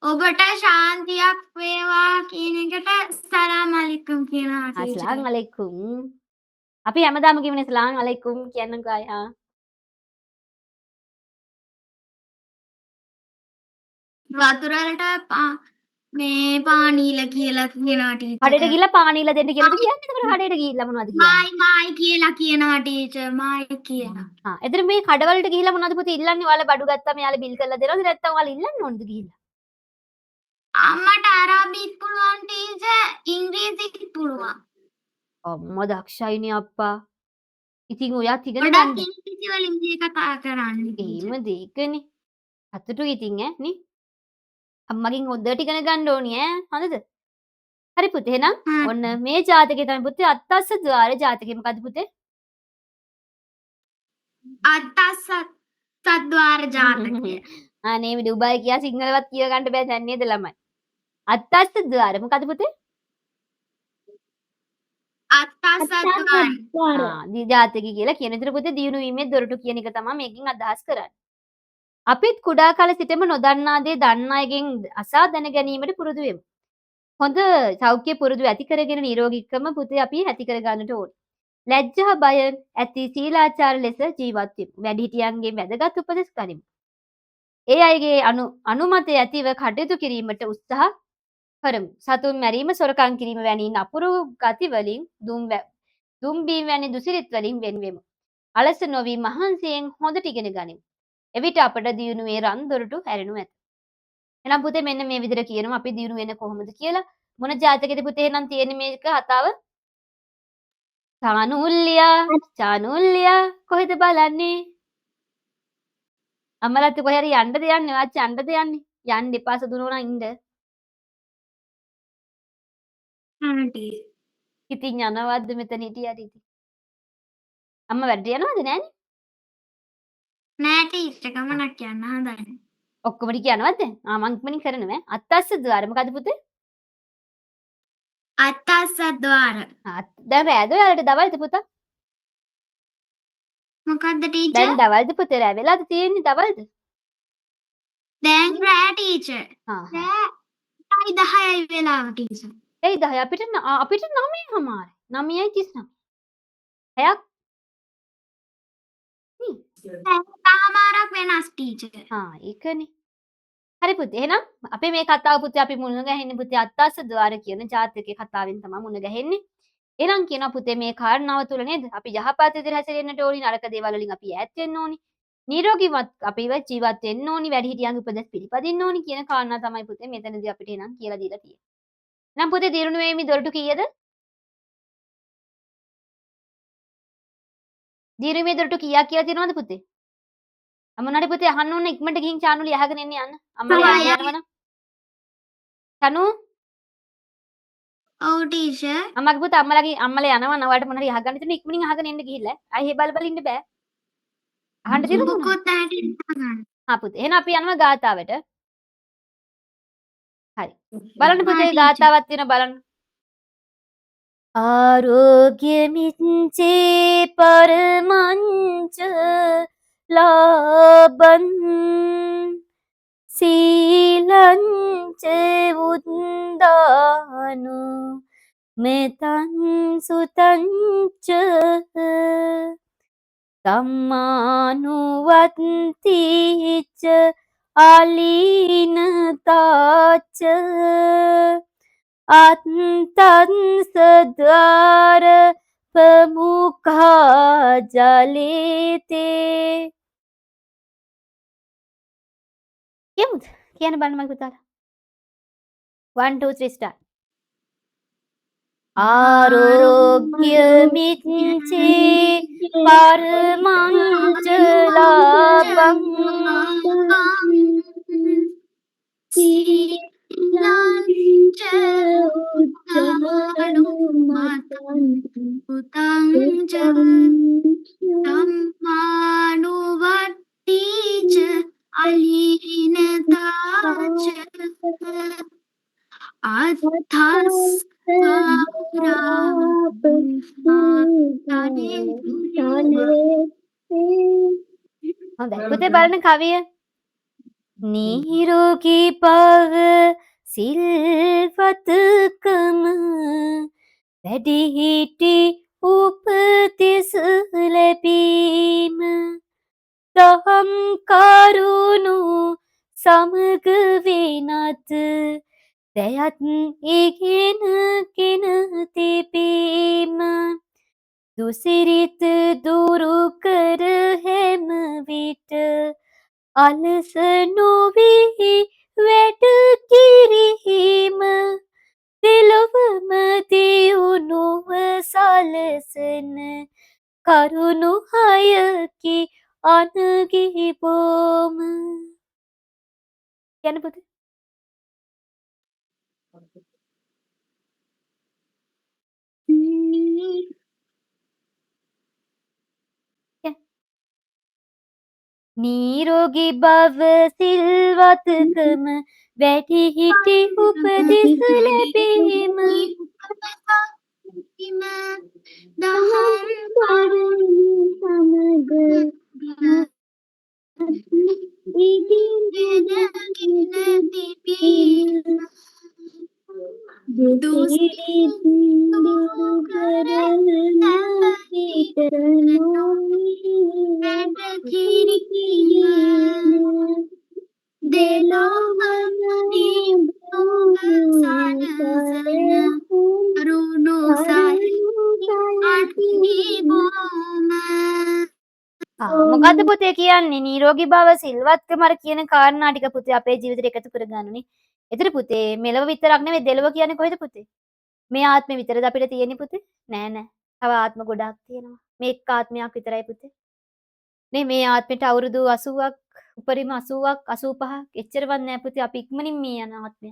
ඔබට ශාන්තියක් වේවා කියන එකට සලාම් අලයිකුම් කියනවා ටීචර්. අස්ලාම් අලයිකුම් අපි හැමදාම කියවනේ සලාම් අලයිකුම් කියන්නකෝ අය වතුර වලට මේ පානීල කියලා කියනවා ටීචර්. කඩේට ගිහලා පානීලා දෙන්න කියලාද කියන්නේ එතකොට කඩේට ගිහිල්ලා මොනවද කියන්නේ මායි කියලා කියනවා ටීචර්. මායි කියනවා. එතන මේ කඩවලට ගිහිල්ලා මොනවද පුතේ ඉල්ලන්නේ ඔයාලා බඩු ගත්තාම යාළුවා බිල් කරලා දෙනවද නැත්නම් ඔයාලා ඉල්ලන්න ඕනද ගිහිල්ලා අම්මට අරාබිත් පුළුවන් ටීචර් ඉංග්‍රීසිත් පුළුවන්. අම්මා දක්ෂයිනේ අප්පා ඉතින් ඔයාත් ඉගෙන ගොඩක් ගන්න ඉංග්‍රීසි වලින් මේ කතා කරන්නේ ටීචර්. එහෙම දෙයකනේ සතුටුයි ඉතින් නේ අම්මගෙන් හොඳට ඉගෙන ගන්න ඕනි හොඳද හරි පුතේ එහෙනම් ඔන්න මේ ජාතකේ තමයි පුතේ අත්තස්ද්වාර ජාතකේ මොකද්ද පුතේ අත්තස්ද්වාර ජාතකය. අනේ මේ ඩුබායි කියා සිංහලවත් කිය ගන්න බෑ දැන් නේද ළමයි අත්තස්ද්වාර මොකද්ද පුතේ අත්තස්ද්වාර. ජාතකය කියලා කියන විතර පුතේ දියුණු වීමේ දොරටු කියන එක තමයි මේකෙන් අදහස් කරන්නේ අපිත් කුඩා කාලේ සිටම නොදන්නා දේ දන්න අයගෙන් අසා දැන ගැනීමට පුරුදු වෙමු. හොඳ සෞඛ්‍ය පුරුදු ඇති කරගෙන නිරෝගීකම පුතේ අපි ඇති කර ගන්නට ඕනේ. ලැජ්ජා බය ඇති සීලාචාර ලෙස ජීවත් වෙමු. වැඩිහිටියන්ගේ වැදගත් උපදෙස් ගනිමු. ඒ අයගේ අනුමතය ඇතිව කටයුතු කිරීමට උත්සාහ කරමු. සතුන් මැරීම, සොරකම් කිරීම වැනි නපුරු ගති වලින් දුම්බීම් වැනි දුසිරිත් වලින් වෙන් වෙමු. අලස නොවි මහන්සියෙන් හොඳට ඉගෙන ගනිමු. එවිට අපට දියුණුවේ රන් දොරටු හැරෙනු ඇත. එහෙනම් පුතේ මෙන්න මේ විදිහට කියනවා අපි දියුණු වෙන්නේ කොහොමද කියලා. මොන ජාතකයේද පුතේ එහෙනම් තියෙන්නේ මේක කතාව? චානුල්ලියා කොහෙද බලන්නේ? අම්මලාත් කොහේ හරි යන්නද යන්නේ? වාච්චි යන්නද යන්නේ? යන්න එපා සුදුනෝනා ඉන්න. ඉතින් යනවද මෙතන හිටියට ඉතින්? අම්මා වැඩට යනවද නෑනේ? නෑ ටීචර් ගමනක් යන්න හදන්නේ. ඔක්කොම ටික යනවද? මං ඉක්මනින් කරනවා. අත්තස්ද්වාර මොකද පුතේ? අත්තස්ද්වාර. දැන් රෑද ඔයාලට දවල්ද පුතා? මොකද්ද ටීචර්? දැන් දවල්ද පුතේ රෑ වෙලාද තියෙන්නේ දවල්ද? දැන් රෑ ටීචර්. රෑ 10යි වෙලාව ටීචර්. ඒ 10 අපිට 9:00යි. 9:39. හැයක් තාමාරක් වෙනස් ටීචර්. ඒකනේ. හරි පුතේ එහෙනම් අපේ මේ කතාව පුතේ අපි මුණ ගැහෙන්නේ පුතේ අත්තස්ද්වාර කියන ජාතකයේ කතාවෙන් තමයි මුණ ගැහෙන්නේ. එහෙනම් කියනවා පුතේ මේ කාරණාව තුල නේද අපි යහපත් විදිහට හැසිරෙන්නට ඕනි නරක දේවල් වලින් අපි ඈත් වෙන්න ඕනි. නිරෝගීවත් අපිව ජීවත් වෙන්න ඕනි වැඩිහිටියන්ගේ උපදෙස් පිළිපදින්න ඕනි කියන කාරණා තමයි පුතේ මෙතනදී අපිට එනම් කියලා දීලා තියෙන්නේ. එහෙනම් පුතේ දිරුණු වේමි දොරටු කීයද? දිරුමේ දොරටු කීයක් කියලා තියෙනවද පුතේ? අම්මනාට පුතේ අහන්න ඕන ඉක්මනට ගිහින් චානුලි අහගෙන එන්න යන්න. අම්මලා යනවනම්. චනු ඔව් ටීචර්. අම්මගේ පුතා අම්මලා යනවා නවාට මොන හරි අහගන්න තියෙන ඉක්මනින් අහගෙන එන්න ගිහිල්ලා. ආයි හේ බල බල ඉන්න බෑ. අහන්න තියෙනවද මොනවද? මොකොත් නැහැ ටීචර්. හා පුතේ. එහෙනම් අපි යනවා ගාථාවට. හරි. බලන්න පුතේ ගාථාවක් තියෙනවා බලන්න. आरोग्यमिच्छे परमञ्च लाभं शीलञ्च उन्दानु मेतं सुतं च सम्मानुवन्ति च आलीनता च අත්තං සද්වාර ප්‍රමුඛා ජලේතේ කියමුද කියන්න බලන්න මගේ පුතාලා 1 2 3 start ආරෝග්‍ය මිච්ඡේ පරමං च लाभं සීලංච උත්තමානුමතං උතං ච සම්මානුවත්ති ච අලීනතා ච අත්ථස් හොඳයි පුතේ බලන්න කවිය නිරෝගී භව සිල්වත්කම වැඩිහිටි උපදෙස් ලැබීම දහම් කරුණු සමග වෙනත් දැයත් ඉගෙනගෙන තිබීම දුසිරිත දුරු කර හැම විට අලස නොවී වැඩ කිරීම දෙලොවම දියුණුව සලසන කරුණු හයකි අනගි බොම කියන්න පුතේ නිරෝගී භව සිල්වත්කම වැඩිහිටි උපදෙස් ලැබීම දහම් කරුණු සමග ඉගෙනගෙන තිබීම දුසිරිත දුරු කරන විට නොවී වැඩ කිරීම දෙලොවම දියුණුව සලසන කරුණු සයකි බොම මොකද්ද පුතේ කියන්නේ නිරෝගී භව සිල්වත්කම අර කියන කාරණා ටික පුතේ අපේ ජීවිතේට එකතු කරගන්නනේ. ඒතර පුතේ මෙලව විතරක් නෙවෙයි දෙලව කියන්නේ කොහෙද පුතේ? මේ ආත්මෙ විතරද අපිට තියෙන්නේ පුතේ? නෑ නෑ. තව ආත්ම ගොඩාක් තියෙනවා. මේ එක් ආත්මයක් විතරයි පුතේ. නේ මේ ආත්මෙට අවුරුදු 80ක් උපරිම 80ක් 85ක් එච්චරවත් නෑ පුතේ. අපි ඉක්මනින් මේ යන ආත්මය.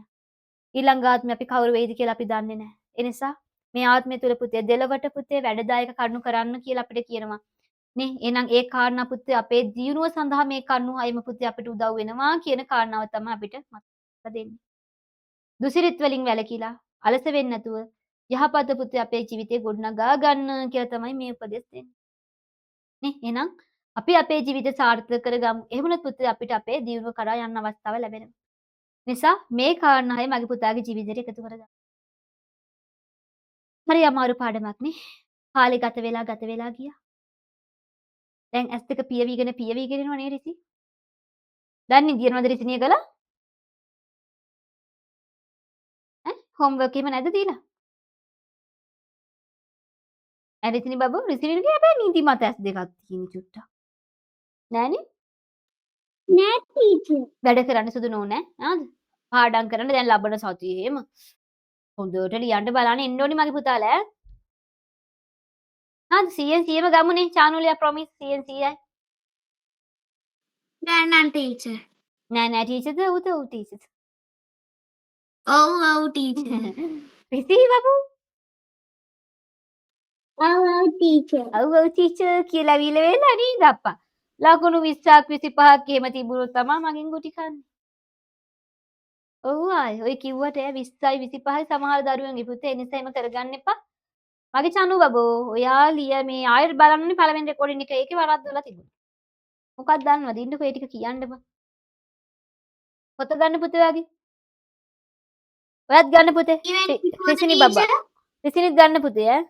ඊළඟ ආත්මෙ අපි කවුරු වෙයිද කියලා අපි දන්නේ නෑ. ඒ නිසා මේ ආත්මය තුල පුතේ දෙලවට පුතේ වැඩදායක කරුණු කරන්න කියලා අපිට කියනවා. නේ එහෙනම් ඒ කාරණා පුතේ අපේ ජීවණය සඳහා මේ කරුණු හයම පුතේ අපිට උදව් වෙනවා කියන කාරණාව තමයි අපිට මතක දෙන්නේ. දුසිරිත් වලින් වැළකීලා අලස වෙන්නේ නැතුව යහපත් පුතේ අපේ ජීවිතේ ගොඩනගා ගන්න කියලා තමයි මේ උපදෙස් දෙන්නේ. නේ එහෙනම් අපි අපේ ජීවිතය සාර්ථක කරගමු. එහෙමනොත් පුතේ අපිට අපේ දියුණුව කරා යන්න අවස්ථාව ලැබෙනවා. නිසා මේ කාරණා හය මගේ පුතාගේ ජීවිතේට එකතු කරගන්න. හරි අමාරු පාඩමක් නේ. කාලේ ගත වෙලා ගියා. දැන් S2 පියවිගෙන එනවා නේ රිසි. දැන් නිදියනවද රිසිනිය ගලා? හෝම්වර්ක් එහෙම නැද්ද දීලා? රිසිනි බබු රිසිනිගේ හැබැයි නිදි මත S2ක් තියෙන චුට්ටක්. නෑනේ? නෑ ටීචර්. වැඩ කරන්න සුදු නෝනෑ. ආද? පාඩම් කරන්න දැන් ලබන සතියේම හොඳට ලියන්න බලන්න එන්න ඕනි මගේ පුතාලා ඈ. ආද 100ම ගමුනේ චානුලියා ප්‍රොමිස් 100යි. නෑ නෑ ටීචර්. නෑ ටීචර්ද ඔව් ටීචර්. ඔව් ටීචර්. රිසී බබු Our teacher. ඔව් ඔව් ටීචර් කියලා ඇවිල්ලා වෙලා නේද අප්පා. ලකුණු 20ක් 25ක් එහෙම තිබුණොත් තමයි මගෙන් ගුටි කන්නේ. ඔව් ආයි ඔය කිව්වට 20යි 25යි සමහර දරුවන්ගේ පුතේ ඒ නිසා එහෙම කරගන්න එපා. මගේ චනු බබෝ ඔයා ලිය මේ ආයෙත් බලන්නනේ පළවෙනි රෙකෝඩින් එක ඒකේ වරද්දලා තිබුණා. මොකක්ද දන්නවද? ඉන්නකෝ ඒ ටික කියන්න බා. පොත ගන්න පුතේ ඔයාගේ. ඔයත් ගන්න පුතේ. Even before the රිසිනි බබ්බා. teacher. රිසිනිත් ගන්න පුතේ ඈ.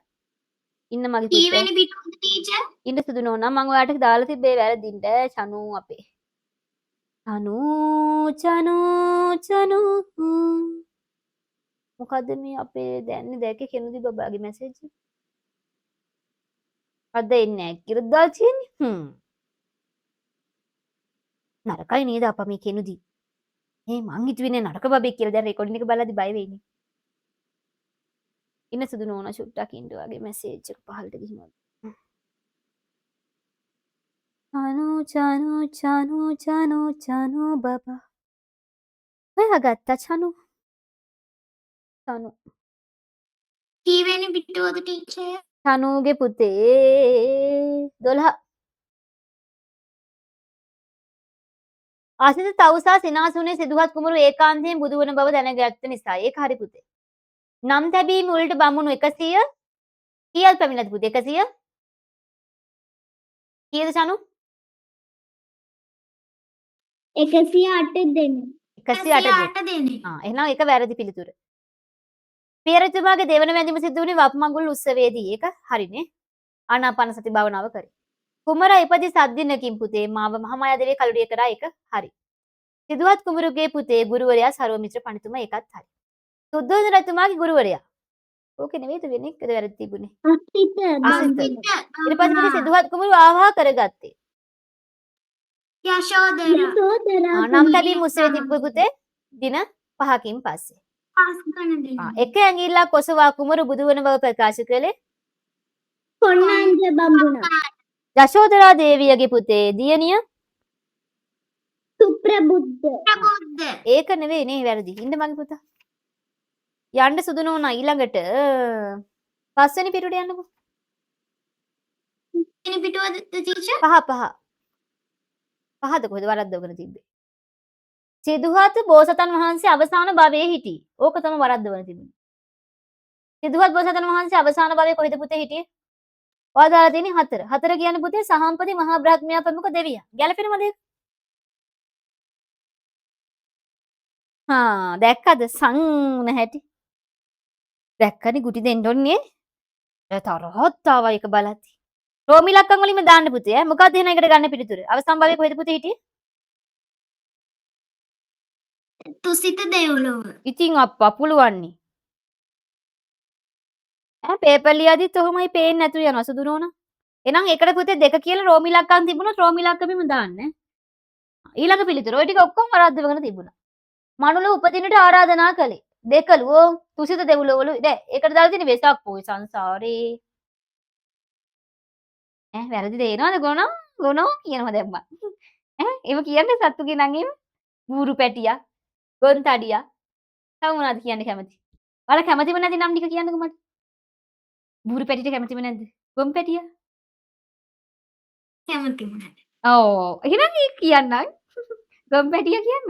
ඉන්න මගේ පුතේ. Even before the teacher. ඉන්න සුදු නෝනා මම ඔයාට දාලා තිබ්බේ වැරදින්ට චනු අපේ. චනු චනු චනු මොකද්ද මේ අපේ දැන්නේ දැක්කේ කෙනුදි බබාගේ මැසේජ් එක? අද එන්නේ නැහැ කියලා දාලා තියෙන්නේ. නරකයි නේද අපා මේ කෙනුදි? මං හිතුවේ නරක බබෙක් කියලා දැන් රෙකෝඩින් එක බලද්දි බය වෙන්නේ. ඉන්න සුදු නෝනා චුට්ටක් ඉන්න වගේ මැසේජ් එක පහළට ගිහින්. චනු චනු චනු චනු චනු බබා. ඔයා ගත්තා චනු. චනු. Even before the teacher. චනුගේ පුතේ 12. ආසිත තවුසා සිනාසුනේ සිදුහත් කුමරු ඒකාන්තයෙන් බුදු වන බව දැනගත්ත නිසා ඒක හරි පුතේ. නම් තැබීම උලට බමුණු 100 කීයක් පැමිණද පුතේ 100 කීයද චනු 108 දෙනෙක්. 108 දෙනෙක්. එහෙනම් ඒක වැරදි පිළිතුර. පියරතුමාගේ දෙවන වැඳීම සිදු වුණේ වප්මඟුල් උත්සවයේදී. ඒක හරිනේ. ආනාපාන සති භාවනාව කරේ. කුමර ඉපදි සද්දිනකින් පුතේ මාව මහමායා දෙවිය කලුරිය කරා. ඒක හරි. සිදුවත් කුමරුගේ පුතේ ගුරුවරයා සර්වමිත්‍ර පඬිතුමා. ඒකත් හරි. සුද්ධෝදන රජතුමාගේ ගුරුවරයා. ඕකේ නෙවෙයිද වෙන එකද වැරදි තිබුණේ? අසිත. ඊට පස්සේ පුතේ සිදුවත් කුමරු ආවාහ කරගත්තේ. යශෝදරා. නම් තැබීම උත්සවයේ තිබ්බ පුතේ දින 5කින් පස්සේ. එක ඇඟිල්ලක් ඔසවා කුමරු බුදු වන බව ප්‍රකාශ කළේ කොණ්ණාන්ජ බම්බුණා. යශෝදරා දේවියගේ පුතේ දියණිය සුප්‍රබුද්ධ. ඒක නෙවෙයි නේ වැරදි. ඉන්න මගේ පුතා. යන්න සුදු නෝනා ඊළඟට පස්වෙනි පිටුවට යන්නකෝ. Even before the teacher. පහද කොහෙද වරද්දවගෙන තිබ්බේ? සිදුහත් බෝසතන් වහන්සේ අවසාන භවයේ හිටියේ. ඕක තමයි වරද්දවගෙන තිබුණේ. සිදුහත් බෝසතන් වහන්සේ අවසාන භවයේ කොහෙද පුතේ හිටියේ? ඔයා දාලා තියෙන්නේ 4. 4 කියන්නේ පුතේ සහම්පති මහා බ්‍රහ්මයා ප්‍රමුඛ දෙවියා. ගැලපෙනවද ඒක? දැක්කද සං නැහැටි? දැක්කනේ ගුටි දෙන්න ඕනේ. තරහත් ආවා ඒක බලද්දි. රෝමි ලක්කම් වලින්ම දාන්න පුතේ ඈ. මොකක්ද එහෙනම් එකට ගන්න පිළිතුර? අවසාන භවයේ කොහෙද පුතේ හිටියේ? තුසිත දෙව්ලොව. ඉතින් අප්පා පුළුවන්නේ. පේපර් ලියද්දිත් ඔහොමයි පේන්නේ නැතුව යනවා සුදු නෝනා. එහෙනම් එකට පුතේ 2 කියලා රෝමි ලක්කම් තිබුණොත් රෝමි ලක්කමෙම දාන්න. ඊළඟ පිළිතුර. ඔය ටික ඔක්කොම වරද්දවගෙන තිබුණා. මනුල උපදිනට ආරාධනා කළේ. දෙකලුවෝ තුසිත දෙව්ලොවලු. දැන් ඒකට දාලා තියෙන වෙසක් පොයි සංසාරේ. වැරදි තේරෙනවද ගොනෝ කියනවා දැන් මම. ඒව කියන්නේ සත්තුගේ නම් එහෙම බූරු පැටියා, ගොන්තඩියා. තව මොනවද කියන්න කැමති? ඔයාලා කැමතිම නැති නම් ටික කියන්නකෝ මට. බූරු පැටියට කැමතිම නැද්ද? ගොන් පැටියා? කැමතිම නැහැ. ඔව්. එහෙනම් ඒක කියන්නම්. ගොන් පැටියා කියන්න.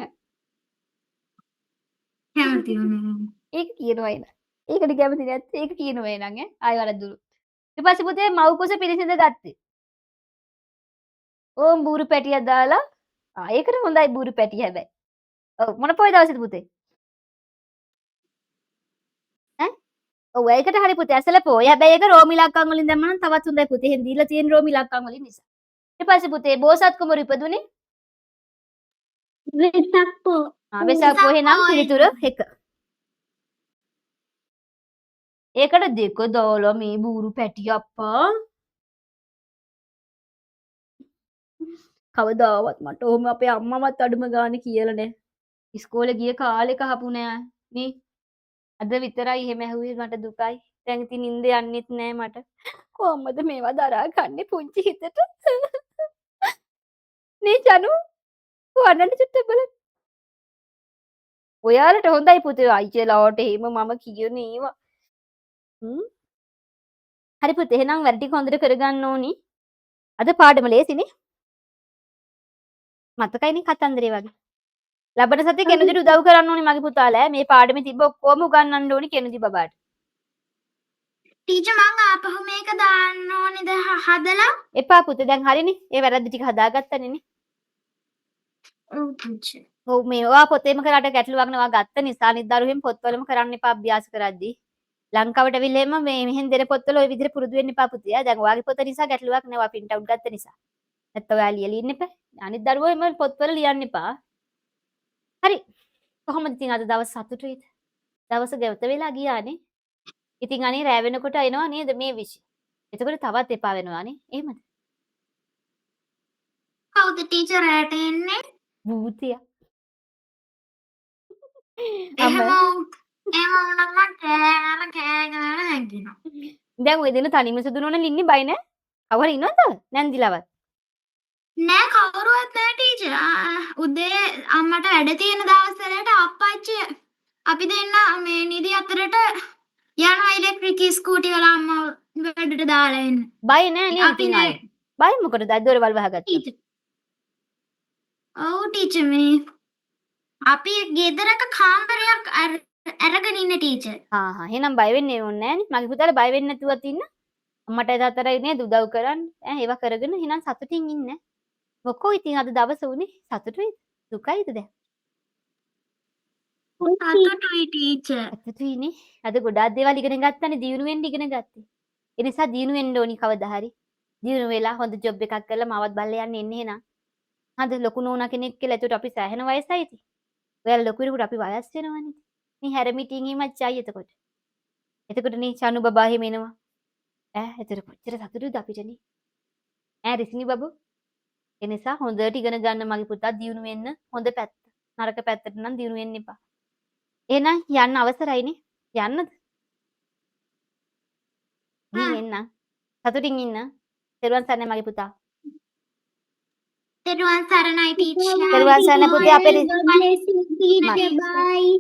කැමතිම නැහැ. ඒක කියනවා එන. ඒකට කැමති නැත්නම් ඒක කියනවා එනං ඈ. ආයෙ වරද්දුළු. ඊට පස්සේ පුතේ මව් කුස පිරිසිඳ ගත්තේ. ඕම් බූරු පැටියක් දාලා ඒකට හොඳයි බූරු පැටිය හැබැයි. ඔව් මොන පොයි දවසේද පුතේ? ඔව් ඒකට හරි පුතේ ඇසල පොයි. හැබැයි ඒක රෝමි ලක්කම් වලින් දැම්මම නම් තවත් හොඳයි පුතේ. එහෙන් දීලා තියෙන රෝමි ලක්කම් වලින් නිසා. ඊට පස්සේ පුතේ බෝසත් කුමරු ඉපදුනේ? වෙසක් පො. වෙසක් පොහේ නම් පිළිතුර 1. ඒකට 2 දාලා මේ බූරු පැටිය අප්පා. කවදාවත් මට ඔහොම අපේ අම්මවත් අඩුම ගානේ කියලා නෑ. ඉස්කෝලේ ගිය කාලෙක අහපු නෑ නේ. අද විතරයි එහෙම ඇහුවේ මට දුකයි. දැන් ඉතින් නිින්ද යන්නෙත් නෑ මට. කොහොමද මේවා දරා ගන්නේ පුංචි හිතට? නේ චනු වන්නන්න චුට්ටක් බලන්න. ඔයාලට හොඳයි පුතේ අයියලාට එහෙම මම කියන්නේ ඒවා. හ්ම්. හරි පුතේ එහෙනම් වැඩ ටික හොඳට කරගන්න ඕනි. අද පාඩම ලේසිනේ. මතකයිනේ කතන්දරේ වගේ. ලබන සතියේ කෙනුදිට උදව් කරන්න ඕනි මගේ පුතාලා. මේ පාඩමේ තිබ්බ ඔක්කොම උගන්වන්න ඕනි කෙනුදි බබාට. ටීචර් මං ආපහු මේක දාන්න ඕනේද හදලා? එපා පුතේ දැන් හරිනේ. ඒ වැරද්ද ටික හදාගත්තනේ නේ. ඔව් ටීචර්. ඔව් මේ ඔයා පොතේම කරාට ගැටලුවක් නවා ගත්ත නිසා අනිත් දරුවෙන් පොත්වලම කරන්න එපා අභ්‍යාස කරද්දී. ලංකාවට ඇවිල්ලා එම මේ මෙහෙන් දෙන පොත්වල ওই විදිහට පුරුදු වෙන්න එපා පුතේ. දැන් ඔයාගේ පොත නිසා ගැටලුවක් නෑ. ඔයා print out ගත්ත නිසා. නැත්නම් ඔයා ලියලා ඉන්න එපා. අනිත් දරුවෝ එම පොත්වල ලියන්න එපා. හරි. කොහොමද ඉතින් අද දවස් සතුටුයිද? දවස ගෙවත වෙලා ගියානේ. ඉතින් අනේ රෑ වෙනකොට එනවා නේද මේ විෂය. එතකොට තවත් එපා වෙනවානේ. එහෙමද? කවුද ටීචර් රැට එන්නේ? භූතියා. එහෙම වුණොත් මං කෑ ගහලා හැංගෙනවා. දැන් ඔය දෙන තනියම සුදුනෝන ඉන්නේ බය නෑ? කවුරු ඉන්නවද? නැන්දිලවත්. නෑ කවුරුවත් නෑ ටීචර්. උදේ අම්මට වැඩ තියෙන දවස්වලට අප්පච්චි අපි දෙන්න මේ නිදි අතරට යනවා ඉලෙක්ට්‍රික් ස්කූටි වල අම්මව වැඩට දාලා එන්න. බය නෑ නේ අපි ඉතින් නෑ. ආයේ. බය මොකටද? දොරවල් වහගත්තා. ටීචර්. ඔව් ටීචර් මේ අපි ගෙදරක කාමරයක් අරගෙන ඉන්න ටීචර්. එහෙනම් බය වෙන්න ඕනේ නෑනේ. මගේ පුතාලා බය වෙන්නේ නැතුවත් ඉන්න. අම්මට තාත්තට නේද උදව් කරන්න. ඒවා කරගෙන එහෙනම් සතුටින් ඉන්න. මොකෝ ඉතින් අද දවස උනේ සතුටුයිද? දුකයිද දැන්? සතුටුයි ටීචර්. සතුටුයිනේ. අද ගොඩාක් දේවල් ඉගෙන ගත්තානේ දියුණු වෙන්න ඉගෙන ගත්තේ. ඒ නිසා දියුණු වෙන්න ඕනි කවදා හරි. දියුණු වෙලා හොඳ ජොබ් එකක් කරලා මාවත් බල්ල යන්න එන්නේ එහෙනම්. හද ලොකු නෝනා කෙනෙක් කියලා එතකොට අපි සෑහෙන වයසයි ඉතින්. ඔයාලා ලොකු වෙනකොට අපි වයස් වෙනවනේ. මේ හැරමිටින් මච්චයි එතකොට. එතකොට නේ චනු බබා එහෙම එනවා. එතකොට කොච්චර සතුටුද අපිටනේ. රිසිනි බබු. ඒ නිසා හොඳට ඉගෙන ගන්න මගේ පුතා දියුණු වෙන්න හොඳ පැත්ත. නරක පැත්තට නම් දියුණු වෙන්න එපා. එහෙනම් යන්න අවසරයිනේ. යන්නද? ගිහින් එන්න. සතුටින් ඉන්න. තෙරුවන් සරණයි මගේ පුතා. තෙරුවන් සරණයි ටීචර්. තෙරුවන් සරණයි පුතේ අපේ බයි.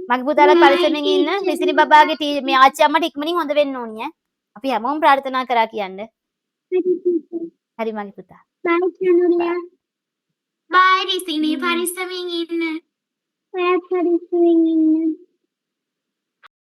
මගේ පුතාලා පරිස්සමෙන් ඉන්න. රිසිනි බබාගේ මේ ආච්චි අම්මට ඉක්මනින් හොඳ වෙන්න ඕනි ඈ. අපි හැමෝම ප්‍රාර්ථනා කරා කියන්න. හරි මගේ පුතා. බයි චනුරියා. බයි රිසිනි පරිස්සමින් ඉන්න. ඔයත් පරිස්සමින් ඉන්න.